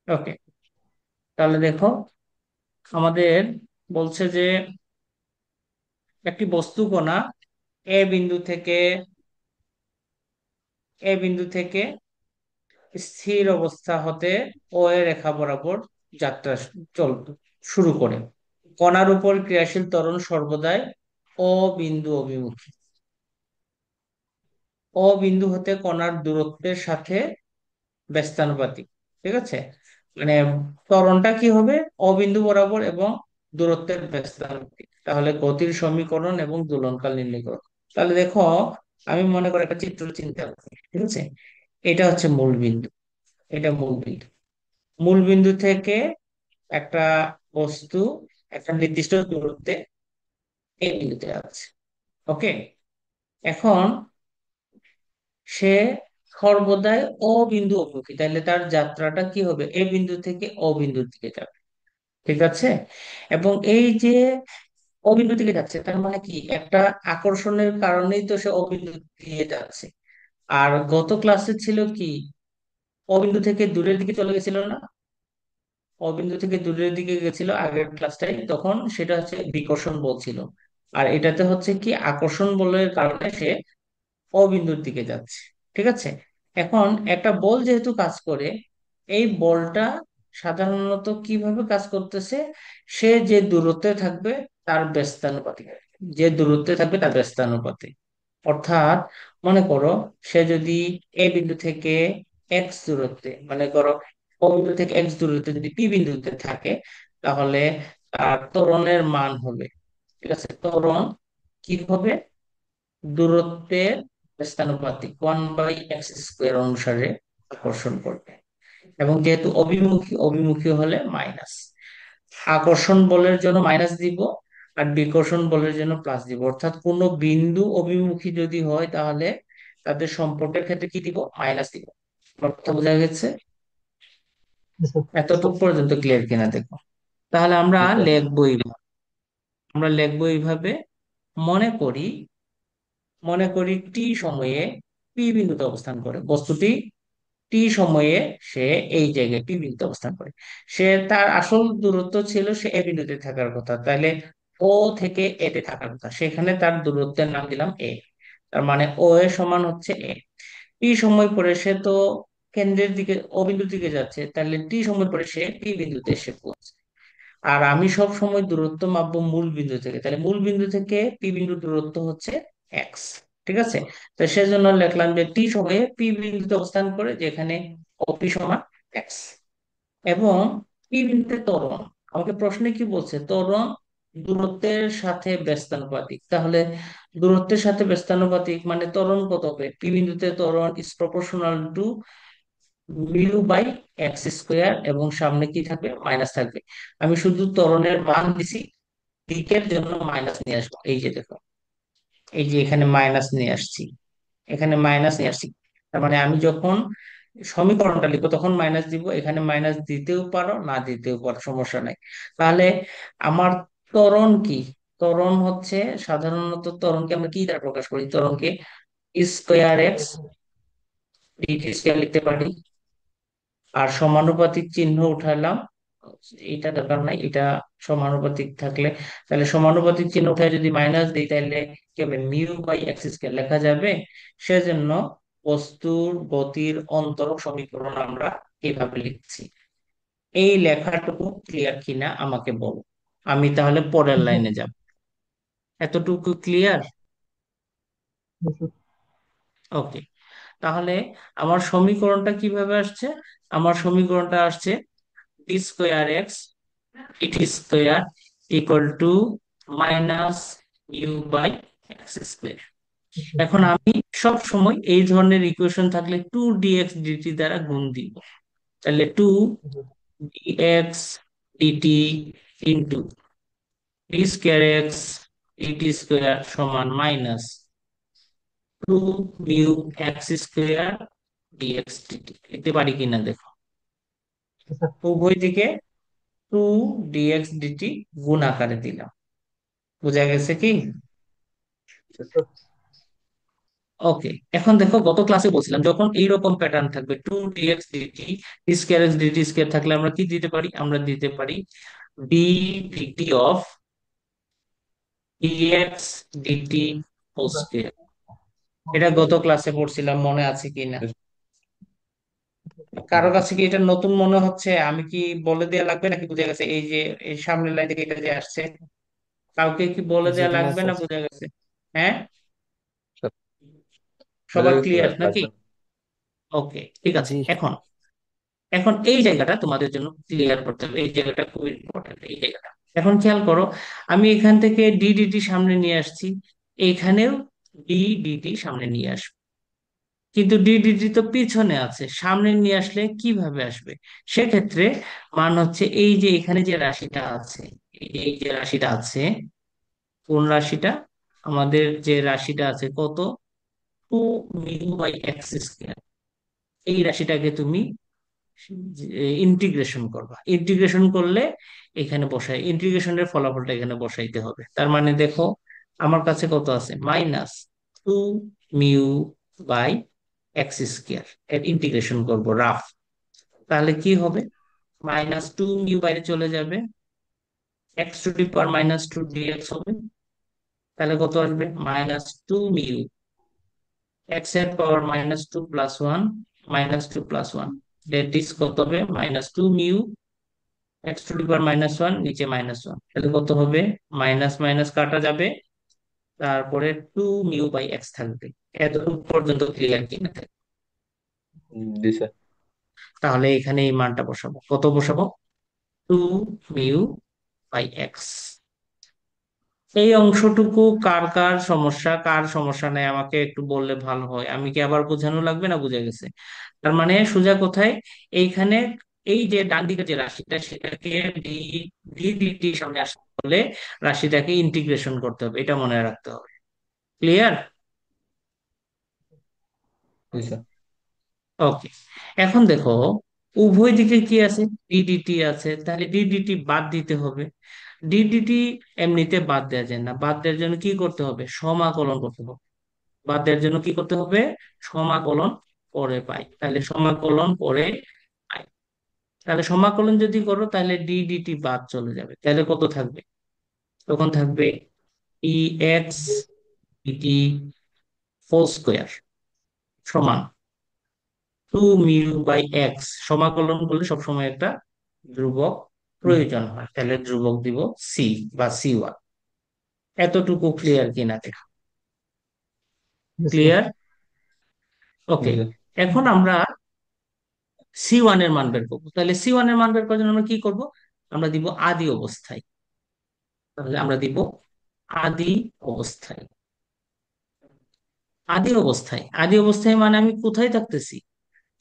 ওকে, তাহলে দেখো আমাদের বলছে যে একটি বস্তু কণা এ বিন্দু থেকে এ বিন্দু থেকে স্থির অবস্থা হতে ও এ রেখা বরাবর যাত্রা চল শুরু করে। কণার উপর ক্রিয়াশীল ত্বরণ সর্বদাই ও বিন্দু অভিমুখী। ও বিন্দু হতে কণার দূরত্বের সাথে ব্যস্তানুপাতিক। ঠিক আছে, মানে ত্বরণটা কি হবে? ও বিন্দু বরাবর এবং দূরত্বের ব্যস্তানুপাতিক। তাহলে গতির সমীকরণ এবং দোলনকাল নির্ণয় করো। তাহলে দেখো, আমি মনে করি একটা চিত্র চিন্তা করি। ঠিক আছে, এটা হচ্ছে মূল বিন্দু, এটা মূল বিন্দু। মূল বিন্দু থেকে একটা বস্তু একটা নির্দিষ্ট দূরত্বে এই বিন্দুতে আছে। ওকে, এখন সে সর্বদাই ও বিন্দু অভিমুখী, তাহলে তার যাত্রাটা কি হবে? এ বিন্দু থেকে ও বিন্দুর দিকে যাবে। ঠিক আছে, এবং এই যে ও বিন্দু দিকে যাচ্ছে তার মানে কি, একটা আকর্ষণের কারণেই তো সে ও বিন্দু দিয়ে যাচ্ছে। আর গত ক্লাসে ছিল কি, ও বিন্দু থেকে দূরের দিকে চলে গেছিল না? অবিন্দু থেকে দূরের দিকে গেছিল আগের ক্লাসটাই, তখন সেটা হচ্ছে বিকর্ষণ বল ছিল। আর এটাতে হচ্ছে কি, আকর্ষণ বলের কারণে সে অবিন্দুর দিকে যাচ্ছে। ঠিক আছে, এখন একটা বল যেহেতু কাজ করে, এই বলটা সাধারণত কিভাবে কাজ করতেছে? সে যে দূরত্বে থাকবে তার ব্যস্তানুপাতিক, যে দূরত্বে থাকবে তার ব্যস্তানুপাতিক। অর্থাৎ মনে করো, সে যদি এ বিন্দু থেকে এক্স দূরত্বে, মনে করো ও বিন্দু থেকে এক্স দূরত্বে যদি পি বিন্দুতে থাকে, তাহলে তার ত্বরণের মান হবে, ঠিক আছে, ত্বরণ কি হবে? দূরত্বের স্থানুপাতিক 1/x² অনুসারে আকর্ষণ করবে। এবং যেহেতু অভিমুখী, অভিমুখী হলে মাইনাস। আকর্ষণ বলের জন্য মাইনাস দিব, আর বিকর্ষণ বলের জন্য প্লাস দিব। অর্থাৎ কোনো বিন্দু অভিমুখী যদি হয় তাহলে তাদের সম্পর্কের ক্ষেত্রে কি দিব? মাইনাস দিব। আমার কথা বোঝা গেছে? এতটুকু পর্যন্ত ক্লিয়ার কিনা দেখো। তাহলে আমরা লিখবো এইভাবে, আমরা লিখবো এইভাবে। মনে করি, মনে করি টি সময়ে পি বিন্দুতে অবস্থান করে বস্তুটি। টি সময়ে সে এই জায়গায় পি বিন্দুতে অবস্থান করে। সে তার আসল দূরত্ব ছিল সে এ বিন্দুতে থাকার কথা, তাহলে ও থেকে এ তে থাকার কথা, সেখানে তার দূরত্বের নাম দিলাম এ। তার মানে ও এ সমান হচ্ছে এ। টি সময় পরে সে তো কেন্দ্রের দিকে ও বিন্দুর দিকে যাচ্ছে, তাহলে টি সময় পরে সে পি বিন্দুতে এসে পৌঁছে। আর আমি সব সময় দূরত্ব মাপবো মূল বিন্দু থেকে, তাহলে মূল বিন্দু থেকে পি বিন্দুর দূরত্ব হচ্ছে এক্স। ঠিক আছে, তো সেজন্য লিখলাম যে টি সময়ে পি বিন্দুতে অবস্থান করে, যেখানে অপি সমান এক্স। এবং পি বিন্দুতে ত্বরণ, আমাকে প্রশ্নে কি বলছে? ত্বরণ দূরত্বের সাথে ব্যস্তানুপাতিক। তাহলে দূরত্বের সাথে ব্যস্তানুপাতিক মানে ত্বরণ কত হবে? পি বিন্দুতে ত্বরণ ইজ প্রপোর্শনাল টু μ/x², এবং সামনে কি থাকবে? মাইনাস থাকবে। আমি শুধু ত্বরণের মান দিছি, দিকের জন্য মাইনাস নিয়ে আসবো। এই যে দেখো, এই যে এখানে মাইনাস নিয়ে আসছি, এখানে মাইনাস নিয়ে আসছি। তার মানে আমি যখন সমীকরণটা লিখবো তখন মাইনাস দিব। এখানে মাইনাস দিতেও পারো, না দিতেও পারো, সমস্যা নাই। তাহলে আমার ত্বরণ কি? ত্বরণ হচ্ছে, সাধারণত ত্বরণকে আমরা কি দ্বারা প্রকাশ করি? ত্বরণকে স্কোয়ার এক্স ডিটি স্কোয়ার লিখতে পারি। আর সমানুপাতিক চিহ্ন উঠালাম, এটা দরকার নাই, এটা সমানুপাতিক থাকলে, তাহলে সমানুপাতিক চিহ্ন উঠায় যদি মাইনাস দিই তাহলে কি হবে? μ/x² লেখা যাবে। সেজন্য বস্তুর গতির অন্তরক সমীকরণ আমরা এভাবে লিখছি। এই লেখাটুকু ক্লিয়ার কিনা আমাকে বলো, আমি তাহলে পরের লাইনে যাব। এতটুকু ক্লিয়ার? ওকে, তাহলে আমার সমীকরণটা কিভাবে আসছে? আমার সমীকরণটা আসছে d²x dt² equal to -μ/x²। এখন আমি সব সময় এই ধরনের ইকুয়েশন থাকলে 2dx dt দ্বারা গুণ দিব। তাহলে 2dx dt into d²x dt² সমান -2μx² লিখতে পারি কিনা দেখো। উভয় দিকে 2dx dt গুণ আকারে দিলাম। বোঝা গেছে কি? ওকে, এখন দেখো গত ক্লাসে বলছিলাম যখন এইরকম প্যাটার্ন থাকবে 2 dx dt square x dt square থাকলে আমরা কি দিতে পারি, আমরা দিতে পারি d dt of dx dt whole square. এটা গত ক্লাসে পড়ছিলাম, মনে আছে কিনা? কারো কাছে কি এটা নতুন মনে হচ্ছে? আমি কি বলে দেয়া লাগবে নাকি বুঝে গেছে? এই যে এই সামনের লাইন থেকে এটা যে আসছে, কাউকে কি বলে দেয়া যেখানে লাগবে আছে না আছে। বুঝে গেছে? হ্যাঁ, স্যার, বোঝা সবার গেছে ক্লিয়ার স্যার, নাকি? লাগবে না। ওকে, ঠিক আছে। জি। এখন এখন এই জায়গাটা তোমাদের জন্য ক্লিয়ার করতে হবে, এই জায়গাটা খুব ইম্পর্টেন্ট, এই জায়গাটা। এখন খেয়াল করো, আমি এখান থেকে ডিডিটি সামনে নিয়ে আসছি, এইখানেও ডিডিটি সামনে নিয়ে আসবো, কিন্তু ডিডিটি তো পিছনে আছে, সামনে নিয়ে আসলে কিভাবে আসবে? সেক্ষেত্রে মান হচ্ছে এই যে এখানে যে রাশিটা আছে, এই যে রাশিটা আছে, কোন রাশিটা? আমাদের যে রাশিটা আছে কত, 2 μ/x²। এই রাশিটাকে তুমি ইন্টিগ্রেশন করবা, ইন্টিগ্রেশন করলে এখানে বসাই, ইন্টিগ্রেশনের ফলাফলটা এখানে বসাইতে হবে। তার মানে দেখো, আমার কাছে কত আছে, -2 μ/x², এর ইন্টিগ্রেশন করব রাফ। তাহলে কি হবে, -2 μ বাইরে চলে যাবে, x⁻²dx হবে। তাহলে কত আসবে, -2 μ, x⁻²+1, -2+1, দ্যাট ইজ কত হবে, -2 μ, x⁻⁻1, নিচে -1, তাহলে কত হবে, মাইনাস মাইনাস কাটা যাবে, তারপরে 2 μ/x থাকবে। এতটুকু পর্যন্ত ক্লিয়ার কিনা? জি স্যার। তাহলে এখানে এই মানটা বসাবো, কত বসাবো, 2 μ/x। এই অংশটুকু কার কার সমস্যা, কার সমস্যা নেই আমাকে একটু বললে ভালো হয়, আমি কি আবার বোঝানো লাগবে না বুঝে গেছে? তার মানে সোজা কোথায়, এইখানে এই যে ডান দিকে যে রাশিটা সেটাকে ডি ডিটি সামনে আসতে হলে রাশিটাকে ইন্টিগ্রেশন করতে হবে, এটা মনে রাখতে হবে। ক্লিয়ার? জি স্যার। ওকে, এখন দেখো উভয় দিকে কি আছে, ডিডিটি আছে, তাহলে ডিডিটি বাদ দিতে হবে। ডিডিটি এমনিতে বাদ দেওয়া যায় না, বাদ দেওয়ার জন্য কি করতে হবে, সমাকলন করতে হবে। বাদ দেওয়ার জন্য কি করতে হবে, সমাকলন করে পাই, তাহলে সমাকলন করে পাই। তাহলে সমাকলন যদি করো তাহলে ডিডিটি বাদ চলে যাবে, তাহলে কত থাকবে, তখন থাকবে ex ডিটি হোল স্কোয়ার সমান 2 μ/x। সমাকলন করলে সবসময় একটা ধ্রুবক প্রয়োজন হয়, তাহলে ধ্রুবক দিব সি বা C1। এতটুকু ক্লিয়ার কিনা দেখো? জি স্যার। ক্লিয়ার? জি ওকে, স্যার। এখন আমরা C1 এর মান বের করবো, তাহলে C1 এর মান বের করার জন্য আমরা কি করব, আমরা দিব আদি অবস্থায়। তাহলে আমরা দিব আদি অবস্থায়। আদি অবস্থায়, আদি অবস্থায় মানে আমি কোথায় থাকতেছি,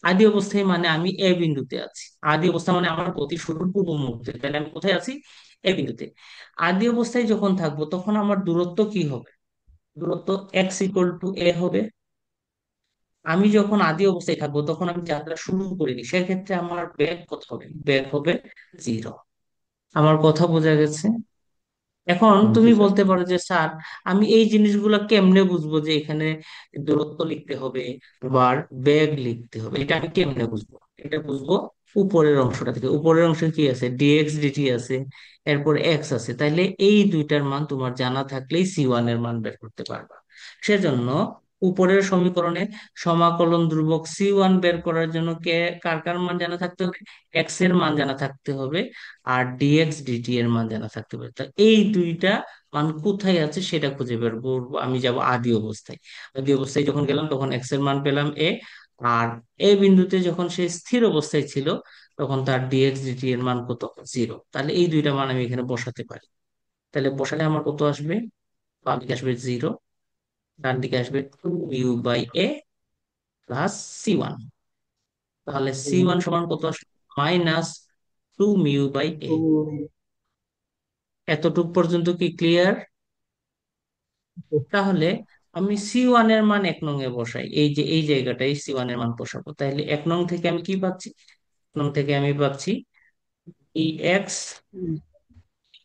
আদি অবস্থায় মানে আমি এ বিন্দুতে আছি। আদি অবস্থা মানে আমার গতি শুরুর পূর্ব মুহূর্তে, তাহলে আমি কোথায় আছি, এ বিন্দুতে। আদি অবস্থায় যখন থাকবো তখন আমার দূরত্ব কি হবে, দূরত্ব x = a হবে। আমি যখন আদি অবস্থায় থাকবো তখন আমি যাত্রা শুরু করিনি, সেক্ষেত্রে আমার বেগ কত হবে, বেগ হবে 0। আমার কথা বোঝা গেছে? এখন জি তুমি স্যার। বলতে পারো যে স্যার, আমি এই জিনিসগুলো কেমনে বুঝবো যে এখানে দূরত্ব লিখতে হবে আবার বেগ লিখতে হবে, এটা আমি কেমনে বুঝবো? এটা বুঝবো উপরের অংশটা থেকে। উপরের অংশে কি আছে, ডিএক্স ডিটি আছে, এরপর এক্স আছে, তাইলে এই দুইটার মান তোমার জানা থাকলেই C1 এর মান বের করতে পারবা। সেজন্য উপরের সমীকরণে সমাকলন ধ্রুবক C1 বের করার জন্য কে কার কার মান জানা থাকতে হবে, এক্স এর মান জানা থাকতে হবে, আর ডিএক্স ডিটি এর মান জানা থাকতে হবে। তা এই দুইটা মান কোথায় আছে সেটা খুঁজে বের করবো। আমি যাব আদি অবস্থায়, আদি অবস্থায় যখন গেলাম তখন এক্স এর মান পেলাম এ, আর এ বিন্দুতে যখন সে স্থির অবস্থায় ছিল তখন তার ডিএক্স ডিটি এর মান কত, 0। তাহলে এই দুইটা মান আমি এখানে বসাতে পারি, তাহলে বসালে আমার কত আসবে, বাম দিকে আসবে 0, ডান দিকে আসবে 2 μ/a প্লাস C1। তাহলে C1 সমান কত আসবে, -2 μ/a। এতটুক পর্যন্ত কি ক্লিয়ার? তাহলে আমি C1 এর মান 1 নং এ বসাই, এই যে এই জায়গাটায় C1 এর মান বসাবো, তাহলে 1 নং থেকে আমি কি পাচ্ছি, 1 নং থেকে আমি পাচ্ছি ex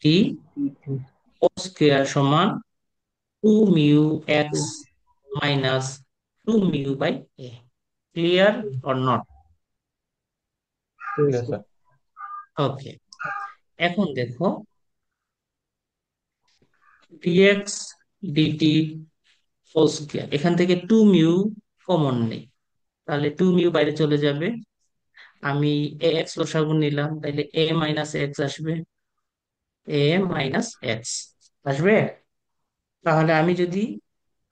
টি স্কোয়ার সমান 2 μx - two mu by a. Clear or not? ঠিক আছে। ওকে, এখন দেখো ডিএক্স ডিটি হোল স্কয়ার, এখান থেকে টু মিউ কমন নেই, তাহলে টু মিউ বাইরে চলে যাবে। আমি এ এক্স লসাগু নিলাম, তাহলে এ মাইনাস এক্স আসবে, এ মাইনাস এক্স আসবে। তাহলে আমি যদি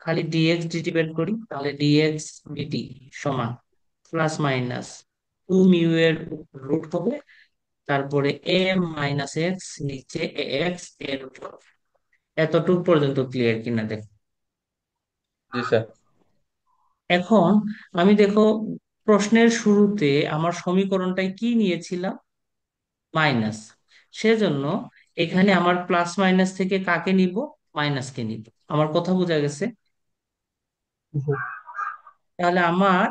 খালি ডিএক্স ডিটি বের করি, তাহলে ডিএক্স ডিটি সমান প্লাস মাইনাস টু মিউ এর রুট হবে, তারপরে এ মাইনাস এক্স নিচে এ এক্স এর রুট হবে। এতটুকু পর্যন্ত ক্লিয়ার কিনা দেখো। জি স্যার। এখন আমি দেখো প্রশ্নের শুরুতে আমার সমীকরণটায় কি নিয়েছিলাম, মাইনাস। সেজন্য এখানে আমার প্লাস মাইনাস থেকে কাকে নিব, মাইনাসকে নিব। আমার কথা বোঝা গেছে? জি স্যার। তাহলে আমার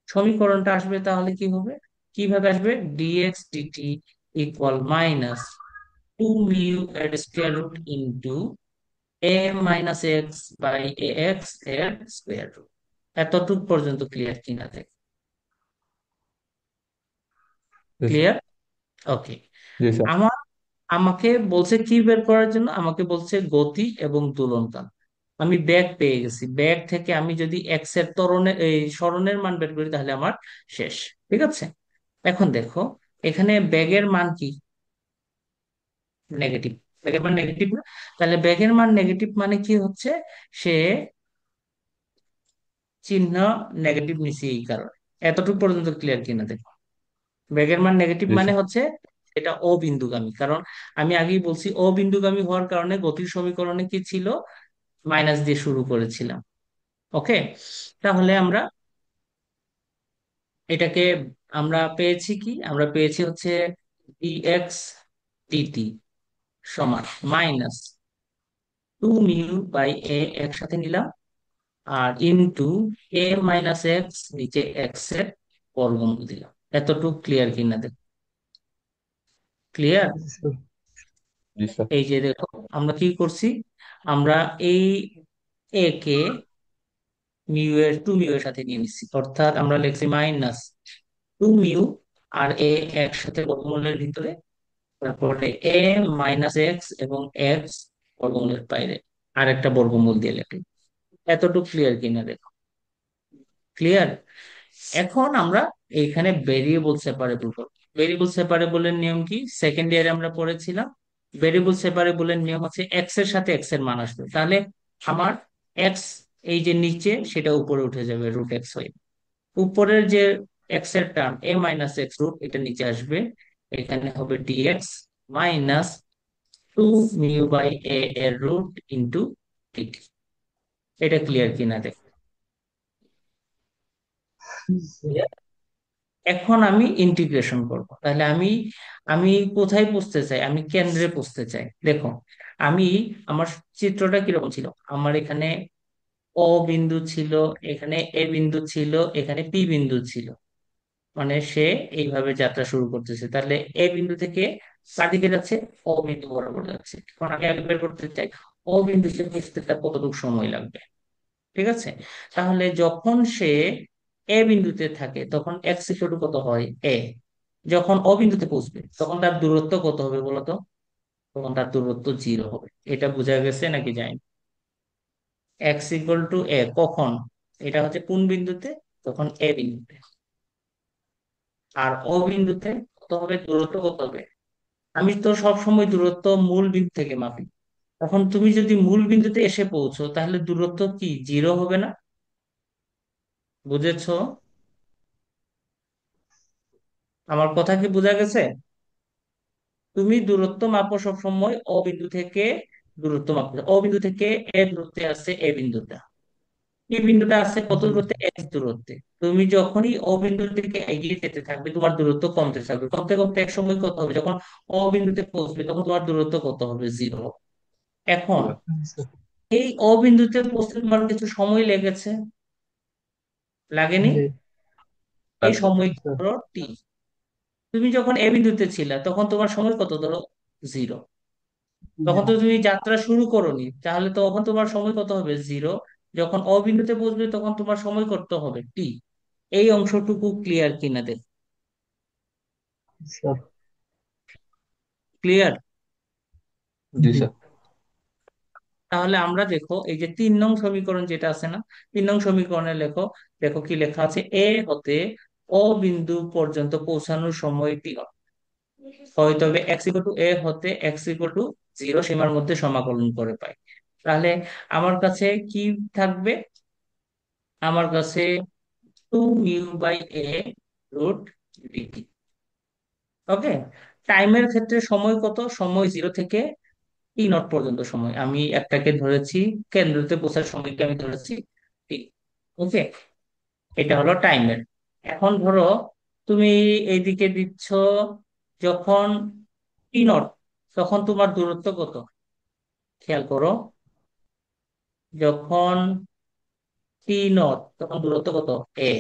সমীকরণটা আসবে তাহলে কি হবে, কিভাবে আসবে, dx dt equal minus two mu এর square root into a minus x by a x এর স্কোয়ার রুট। এতটুক পর্যন্ত ক্লিয়ার কিনা দেখ? জি স্যার। ক্লিয়ার? ওকে। জি স্যার। আমার আমাকে বলছে কি বের করার জন্য, আমাকে বলছে গতি এবং দোলনকাল। আমি ব্যাগ পেয়ে গেছি, ব্যাগ থেকে আমি যদি এক্স এর ত্বরণের এই সরণের মান বের করি তাহলে আমার শেষ। ঠিক আছে, এখন দেখো এখানে ব্যাগের মান কি, নেগেটিভ। ব্যাগের মান নেগেটিভ না? তাহলে ব্যাগের মান নেগেটিভ মানে কি হচ্ছে, সে চিহ্ন নেগেটিভ নিছে এই কারণে। এতটুকু পর্যন্ত ক্লিয়ার কিনা দেখো। ব্যাগের মান নেগেটিভ জি মানে স্যার। হচ্ছে এটা অবিন্দুগামী, কারণ আমি আগেই বলছি অবিন্দুগামী হওয়ার কারণে গতির সমীকরণে কি ছিল, মাইনাস দিয়ে শুরু করেছিলাম। ওকে, তাহলে আমরা এটাকে আমরা পেয়েছি কি, আমরা পেয়েছি হচ্ছে ডিএক্স ডিটি সমান মাইনাস টু মিউ বাই এ একসাথে নিলাম, আর ইনটু এ মাইনাস এক্স নিচে এক্স এর বর্গমূল দিলাম। এতটুকু ক্লিয়ার কিনা দেখ? ক্লিয়ার? জি স্যার। জি স্যার। এই যে দেখো আমরা কি করছি, আমরা এই এ কে মিউ এর টু মিউ এর সাথে নিয়ে নিচ্ছি, অর্থাৎ আমরা লিখছি মাইনাস টু মিউ আর এ একসাথে বর্গমূলের ভিতরে, তারপরে এ মাইনাস এক্স এবং এক্স বর্গমূলের বাইরে আরেকটা বর্গমূল দিয়ে লিখলাম। এতটুকু ক্লিয়ার কিনা দেখো? ক্লিয়ার? এখন আমরা এইখানে ভেরিয়েবল সেপারেবল করব। ভেরিয়েবল সেপারেবলের নিয়ম কি, সেকেন্ড ইয়ারে আমরা পড়েছিলাম। ভেরিয়েবল সেপারেবলের নিয়ম হচ্ছে এক্স এর সাথে এক্স এর মান আসবে, তাহলে আমার এক্স এই যে নিচে সেটা উপরে উঠে যাবে রুট এক্স হয়ে। উপরের যে এক্স এর term a minus x root, এটা নিচে আসবে, এখানে হবে dx minus two mu by a এর রুট ইন্টু ডিটি। এটা ক্লিয়ার কিনা দেখ? জি স্যার। এখন আমি ইন্টিগ্রেশন করব, তাহলে আমি আমি কোথায় পুষতে চাই, আমি কেন্দ্রে পুষতে চাই। দেখো আমি, আমার চিত্রটা কিরকম ছিল, আমার এখানে ও বিন্দু ছিল, এখানে এ বিন্দু ছিল, এখানে পি বিন্দু ছিল। মানে সে এইভাবে যাত্রা শুরু করতেছে, তাহলে এ বিন্দু থেকে কার দিকে যাচ্ছে, ও বিন্দু বরাবর যাচ্ছে। এখন আমি আগে বের করতে চাই ও বিন্দু সে বুঝতে তার কতটুকু সময় লাগবে। ঠিক আছে, তাহলে যখন সে এ বিন্দুতে থাকে তখন এক্স ইকুয়াল টু কত হয়, এ। যখন ও বিন্দুতে পৌঁছবে তখন তার দূরত্ব কত হবে বলতো, তখন তার দূরত্ব জিরো হবে। এটা বোঝা গেছে নাকি জানি? এক্স ইকুয়াল টু এ কখন, এটা হচ্ছে কোন বিন্দুতে, তখন এ বিন্দুতে। আর ও বিন্দুতে কত হবে, দূরত্ব কত হবে, আমি তো সব সময় দূরত্ব মূল বিন্দু থেকে মাপি। তখন তুমি যদি মূল বিন্দুতে এসে পৌঁছো তাহলে দূরত্ব কি জিরো হবে না? বুঝেছো? আমার কথা কি বোঝা গেছে? তুমি দূরত্ব মাপো সব সময় ও বিন্দু থেকে, দূরত্ব মাপো ও বিন্দু থেকে এ দূরত্বে আছে এ বিন্দুটা, এই বিন্দুটা আছে কত জি দূরত্বে, এক্স দূরত্বে। তুমি যখনই ও বিন্দু থেকে এগিয়ে যেতে থাকবে তোমার দূরত্ব কমতে থাকবে, কমতে কমতে এক সময় কত হবে, যখন ও বিন্দুতে পৌঁছবে তখন তোমার দূরত্ব কত হবে, জিরো। এখন স্যার। এই ও বিন্দুতে পৌঁছতে তোমার কিছু সময় লেগেছে, লাগেনি? জি এই সময় স্যার। ধরো টি। তুমি যখন এ বিন্দুতে ছিলে তখন তোমার সময় কত ধরো, জিরো। তখন জি। তো তুমি যাত্রা শুরু করোনি, তাহলে তখন তোমার সময় কত হবে, জিরো। যখন অবিন্দুতে বসবে তখন তোমার সময় করতে হবে টি। এই অংশটুকু ক্লিয়ার কিনা দেখ। স্যার। ক্লিয়ার? জি স্যার। তাহলে আমরা দেখো এই যে 3 নং সমীকরণ যেটা আছে না, 3 নং সমীকরণে লেখো। দেখো কি লেখা আছে, এ হতে ও বিন্দু পর্যন্ত পৌঁছানোর সময়টি হয়, তবে এক্স ইকুয়াল টু এ হতে এক্স ইকুয়াল টু 0 সীমার মধ্যে সমাকলন করে পাই। তাহলে আমার কাছে কি থাকবে? আমার কাছে 2μ/a√dt। ওকে। টাইমের ক্ষেত্রে সময় কত? সময় 0 থেকে t0 পর্যন্ত সময় আমি একটাকে ধরেছি, কেন্দ্রতে পৌঁছার সময়কে আমি ধরেছি t। ওকে। এটা হলো টাইমের। এখন ধরো তুমি এইদিকে দিচ্ছ যখন t0, তখন তোমার দূরত্ব কত? খেয়াল করো, যখন t0 তখন দূরত্ব কত? a।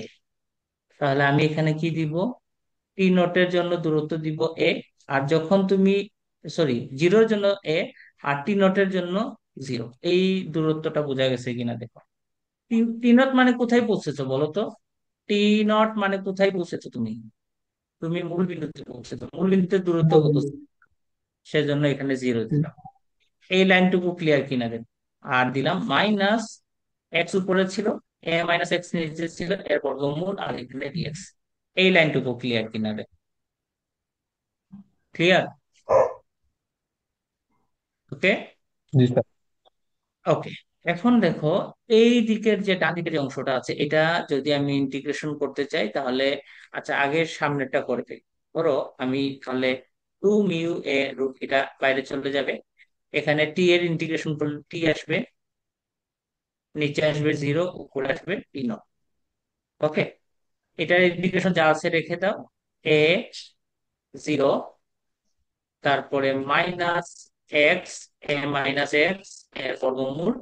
তাহলে আমি এখানে কি দিব? t0 এর জন্য দূরত্ব দিব a। আর যখন তুমি, সরি, 0-এর জন্য a, আর t0 এর জন্য 0। এই দূরত্বটা বোঝা গেছে কিনা দেখো। t0 মানে কোথায় পৌঁছেছো বলো তো? t0 মানে কোথায় পৌঁছেছো তুমি? তুমি মূল বিন্দুতে পৌঁছেছো, মূল বিন্দুতে দূরত্ব কত? সেজন্য এখানে 0 দিলাম। এই লাইনটুকু ক্লিয়ার কিনা দেন। আর দিলাম মাইনাস এক্স উপরে ছিল, এ মাইনাস এক্স নিচে ছিল, এর বর্গমূল, আর এখানে ডিএক্স। এই লাইনটুকু ক্লিয়ার কিনা দেন। ক্লিয়ার? ওকে। জি স্যার। ওকে। এখন দেখো, এই দিকের যে ডান দিকের যে অংশটা আছে এটা যদি আমি ইন্টিগ্রেশন করতে চাই তাহলে, আচ্ছা আগের সামনেরটা করে দিই। ধরো আমি তাহলে 2μ/√, এটা বাইরে চলে যাবে। এখানে টি এর ইন্টিগ্রেশন করলে টি আসবে, নিচে আসবে 0, উপরে আসবে t0। ওকে। এটার ইন্টিগ্রেশন যা আছে রেখে দাও। a 0, তারপরে মাইনাস এক্স, a-x এর বর্গমূল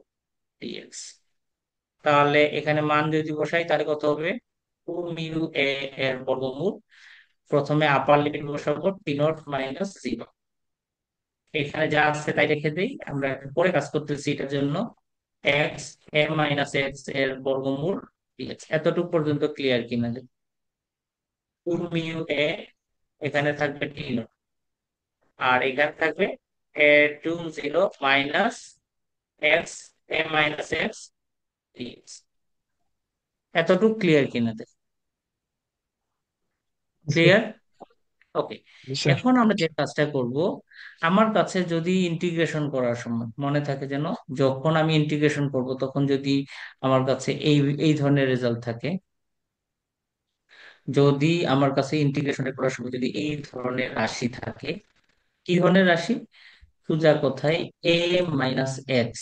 ডিএক্স। তাহলে এখানে মান যদি বসাই তাহলে কত হবে? 2μ এর বর্গমূল। প্রথমে আপার লিমিট বসাবো, t0 - 0। এখানে যা আছে তাই রেখে দিই, আমরা পরে কাজ করতেছি এটার জন্য। এক্স, a-x এর বর্গমূল ডিএক্স। এতটুকু পর্যন্ত ক্লিয়ার কিনা? 2μ, এখানে থাকবে t0, আর এখানে থাকবে a 20 minus x, a-x dx. এতটুকু ক্লিয়ার কিনা? স্যার। ক্লিয়ার? ওকে। জি স্যার। এখন আমরা যে কাজটা করব, আমার কাছে যদি ইন্টিগ্রেশন করার সময় মনে থাকে যেন, যখন আমি ইন্টিগ্রেশন করব তখন যদি আমার কাছে এই এই ধরনের রেজাল্ট থাকে, যদি আমার কাছে ইন্টিগ্রেশন করার সময় যদি এই ধরনের রাশি থাকে, কি ধরনের রাশি? সোজা কথায় a-x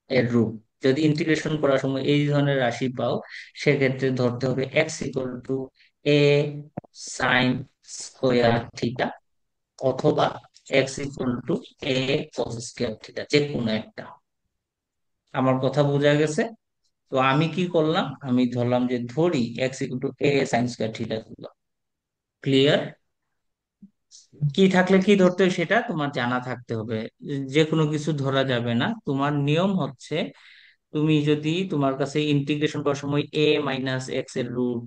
এর রূপ। যদি ইন্টিগ্রেশন করার সময় এই ধরনের রাশি পাও, সেক্ষেত্রে ধরতে হবে x equal to a sine square theta, অথবা x equal to a cos square theta, যে কোনো একটা। আমার কথা বোঝা গেছে? তো আমি কি করলাম, আমি ধরলাম যে ধরি x equal to a sine square theta ধরলাম। ক্লিয়ার? কি থাকলে কি ধরতে হয় সেটা তোমার জানা থাকতে হবে। যে কোনো কিছু ধরা যাবে না। তোমার নিয়ম হচ্ছে, তুমি যদি তোমার কাছে ইন্টিগ্রেশন করার সময় a-x এর রুট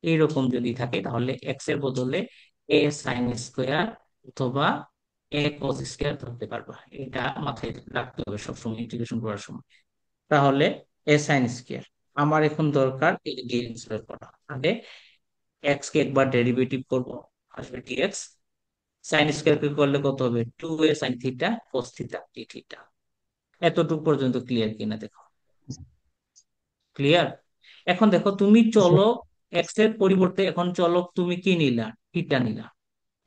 এইরকম যদি থাকে, তাহলে এক্স এর বদলে a সাইন স্কোয়ার অথবা a কস স্কোয়ার ধরতে পারবা। এটা মাথায় রাখতে হবে সবসময় ইন্টিগ্রেশন করার সময়। তাহলে a সাইন স্কোয়ার আমার এখন দরকার এই স্কোয়ার করা। আগে এক্স কে একবার ডেরিভেটিভ করব, আসবে ডিএক্স। সাইন স্কোয়ার কে করলে কত হবে? 2a sine theta cos theta d theta. এতটুকু পর্যন্ত ক্লিয়ার কিনা দেখো। ক্লিয়ার? এখন দেখো, তুমি স্যার। চলো এক্স এর পরিবর্তে এখন চলো তুমি কি নিলা? থিটা নিলা।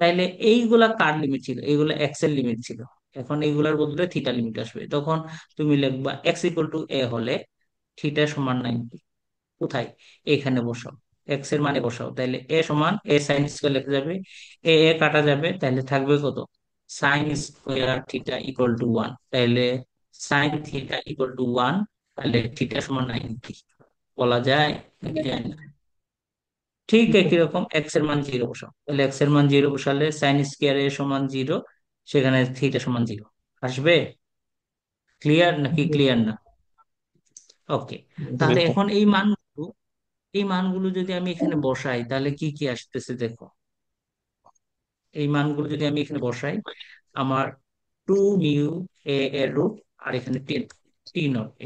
তাইলে এইগুলা কার লিমিট ছিল? এইগুলা এক্স এর লিমিট ছিল। এখন এইগুলার বদলে থিটা লিমিট আসবে, তখন তুমি লিখবা এক্স ইকুয়াল টু এ হলে থিটা সমান 90। কোথায়? এখানে বসাও, এক্স এর মানে বসাও। তাইলে এ সমান এ সাইন স্কোয়ার লেখা যাবে, এ কাটা যাবে, তাইলে থাকবে কত? Sign square theta equal to 1। তাইলে সাইন থিটা ইকুয়াল টু 1, তাহলে থিটা সমান 90। বলা যায় নাকি যায় না? ঠিক একই রকম এক্স এর মান 0 বসাও। তাহলে এক্স এর মান 0 বসালে সাইন স্কোয়ার এর সমান 0, সেখানে থিটা সমান 0 আসবে। ক্লিয়ার নাকি ক্লিয়ার না? ওকে, জি তাহলে স্যার। এখন এই মানগুলো যদি আমি এখানে বসাই তাহলে কি কি আসতেছে দেখো। এই মানগুলো যদি আমি এখানে বসাই, আমার 2 মিউ এ এর রুট, আর এখানে 10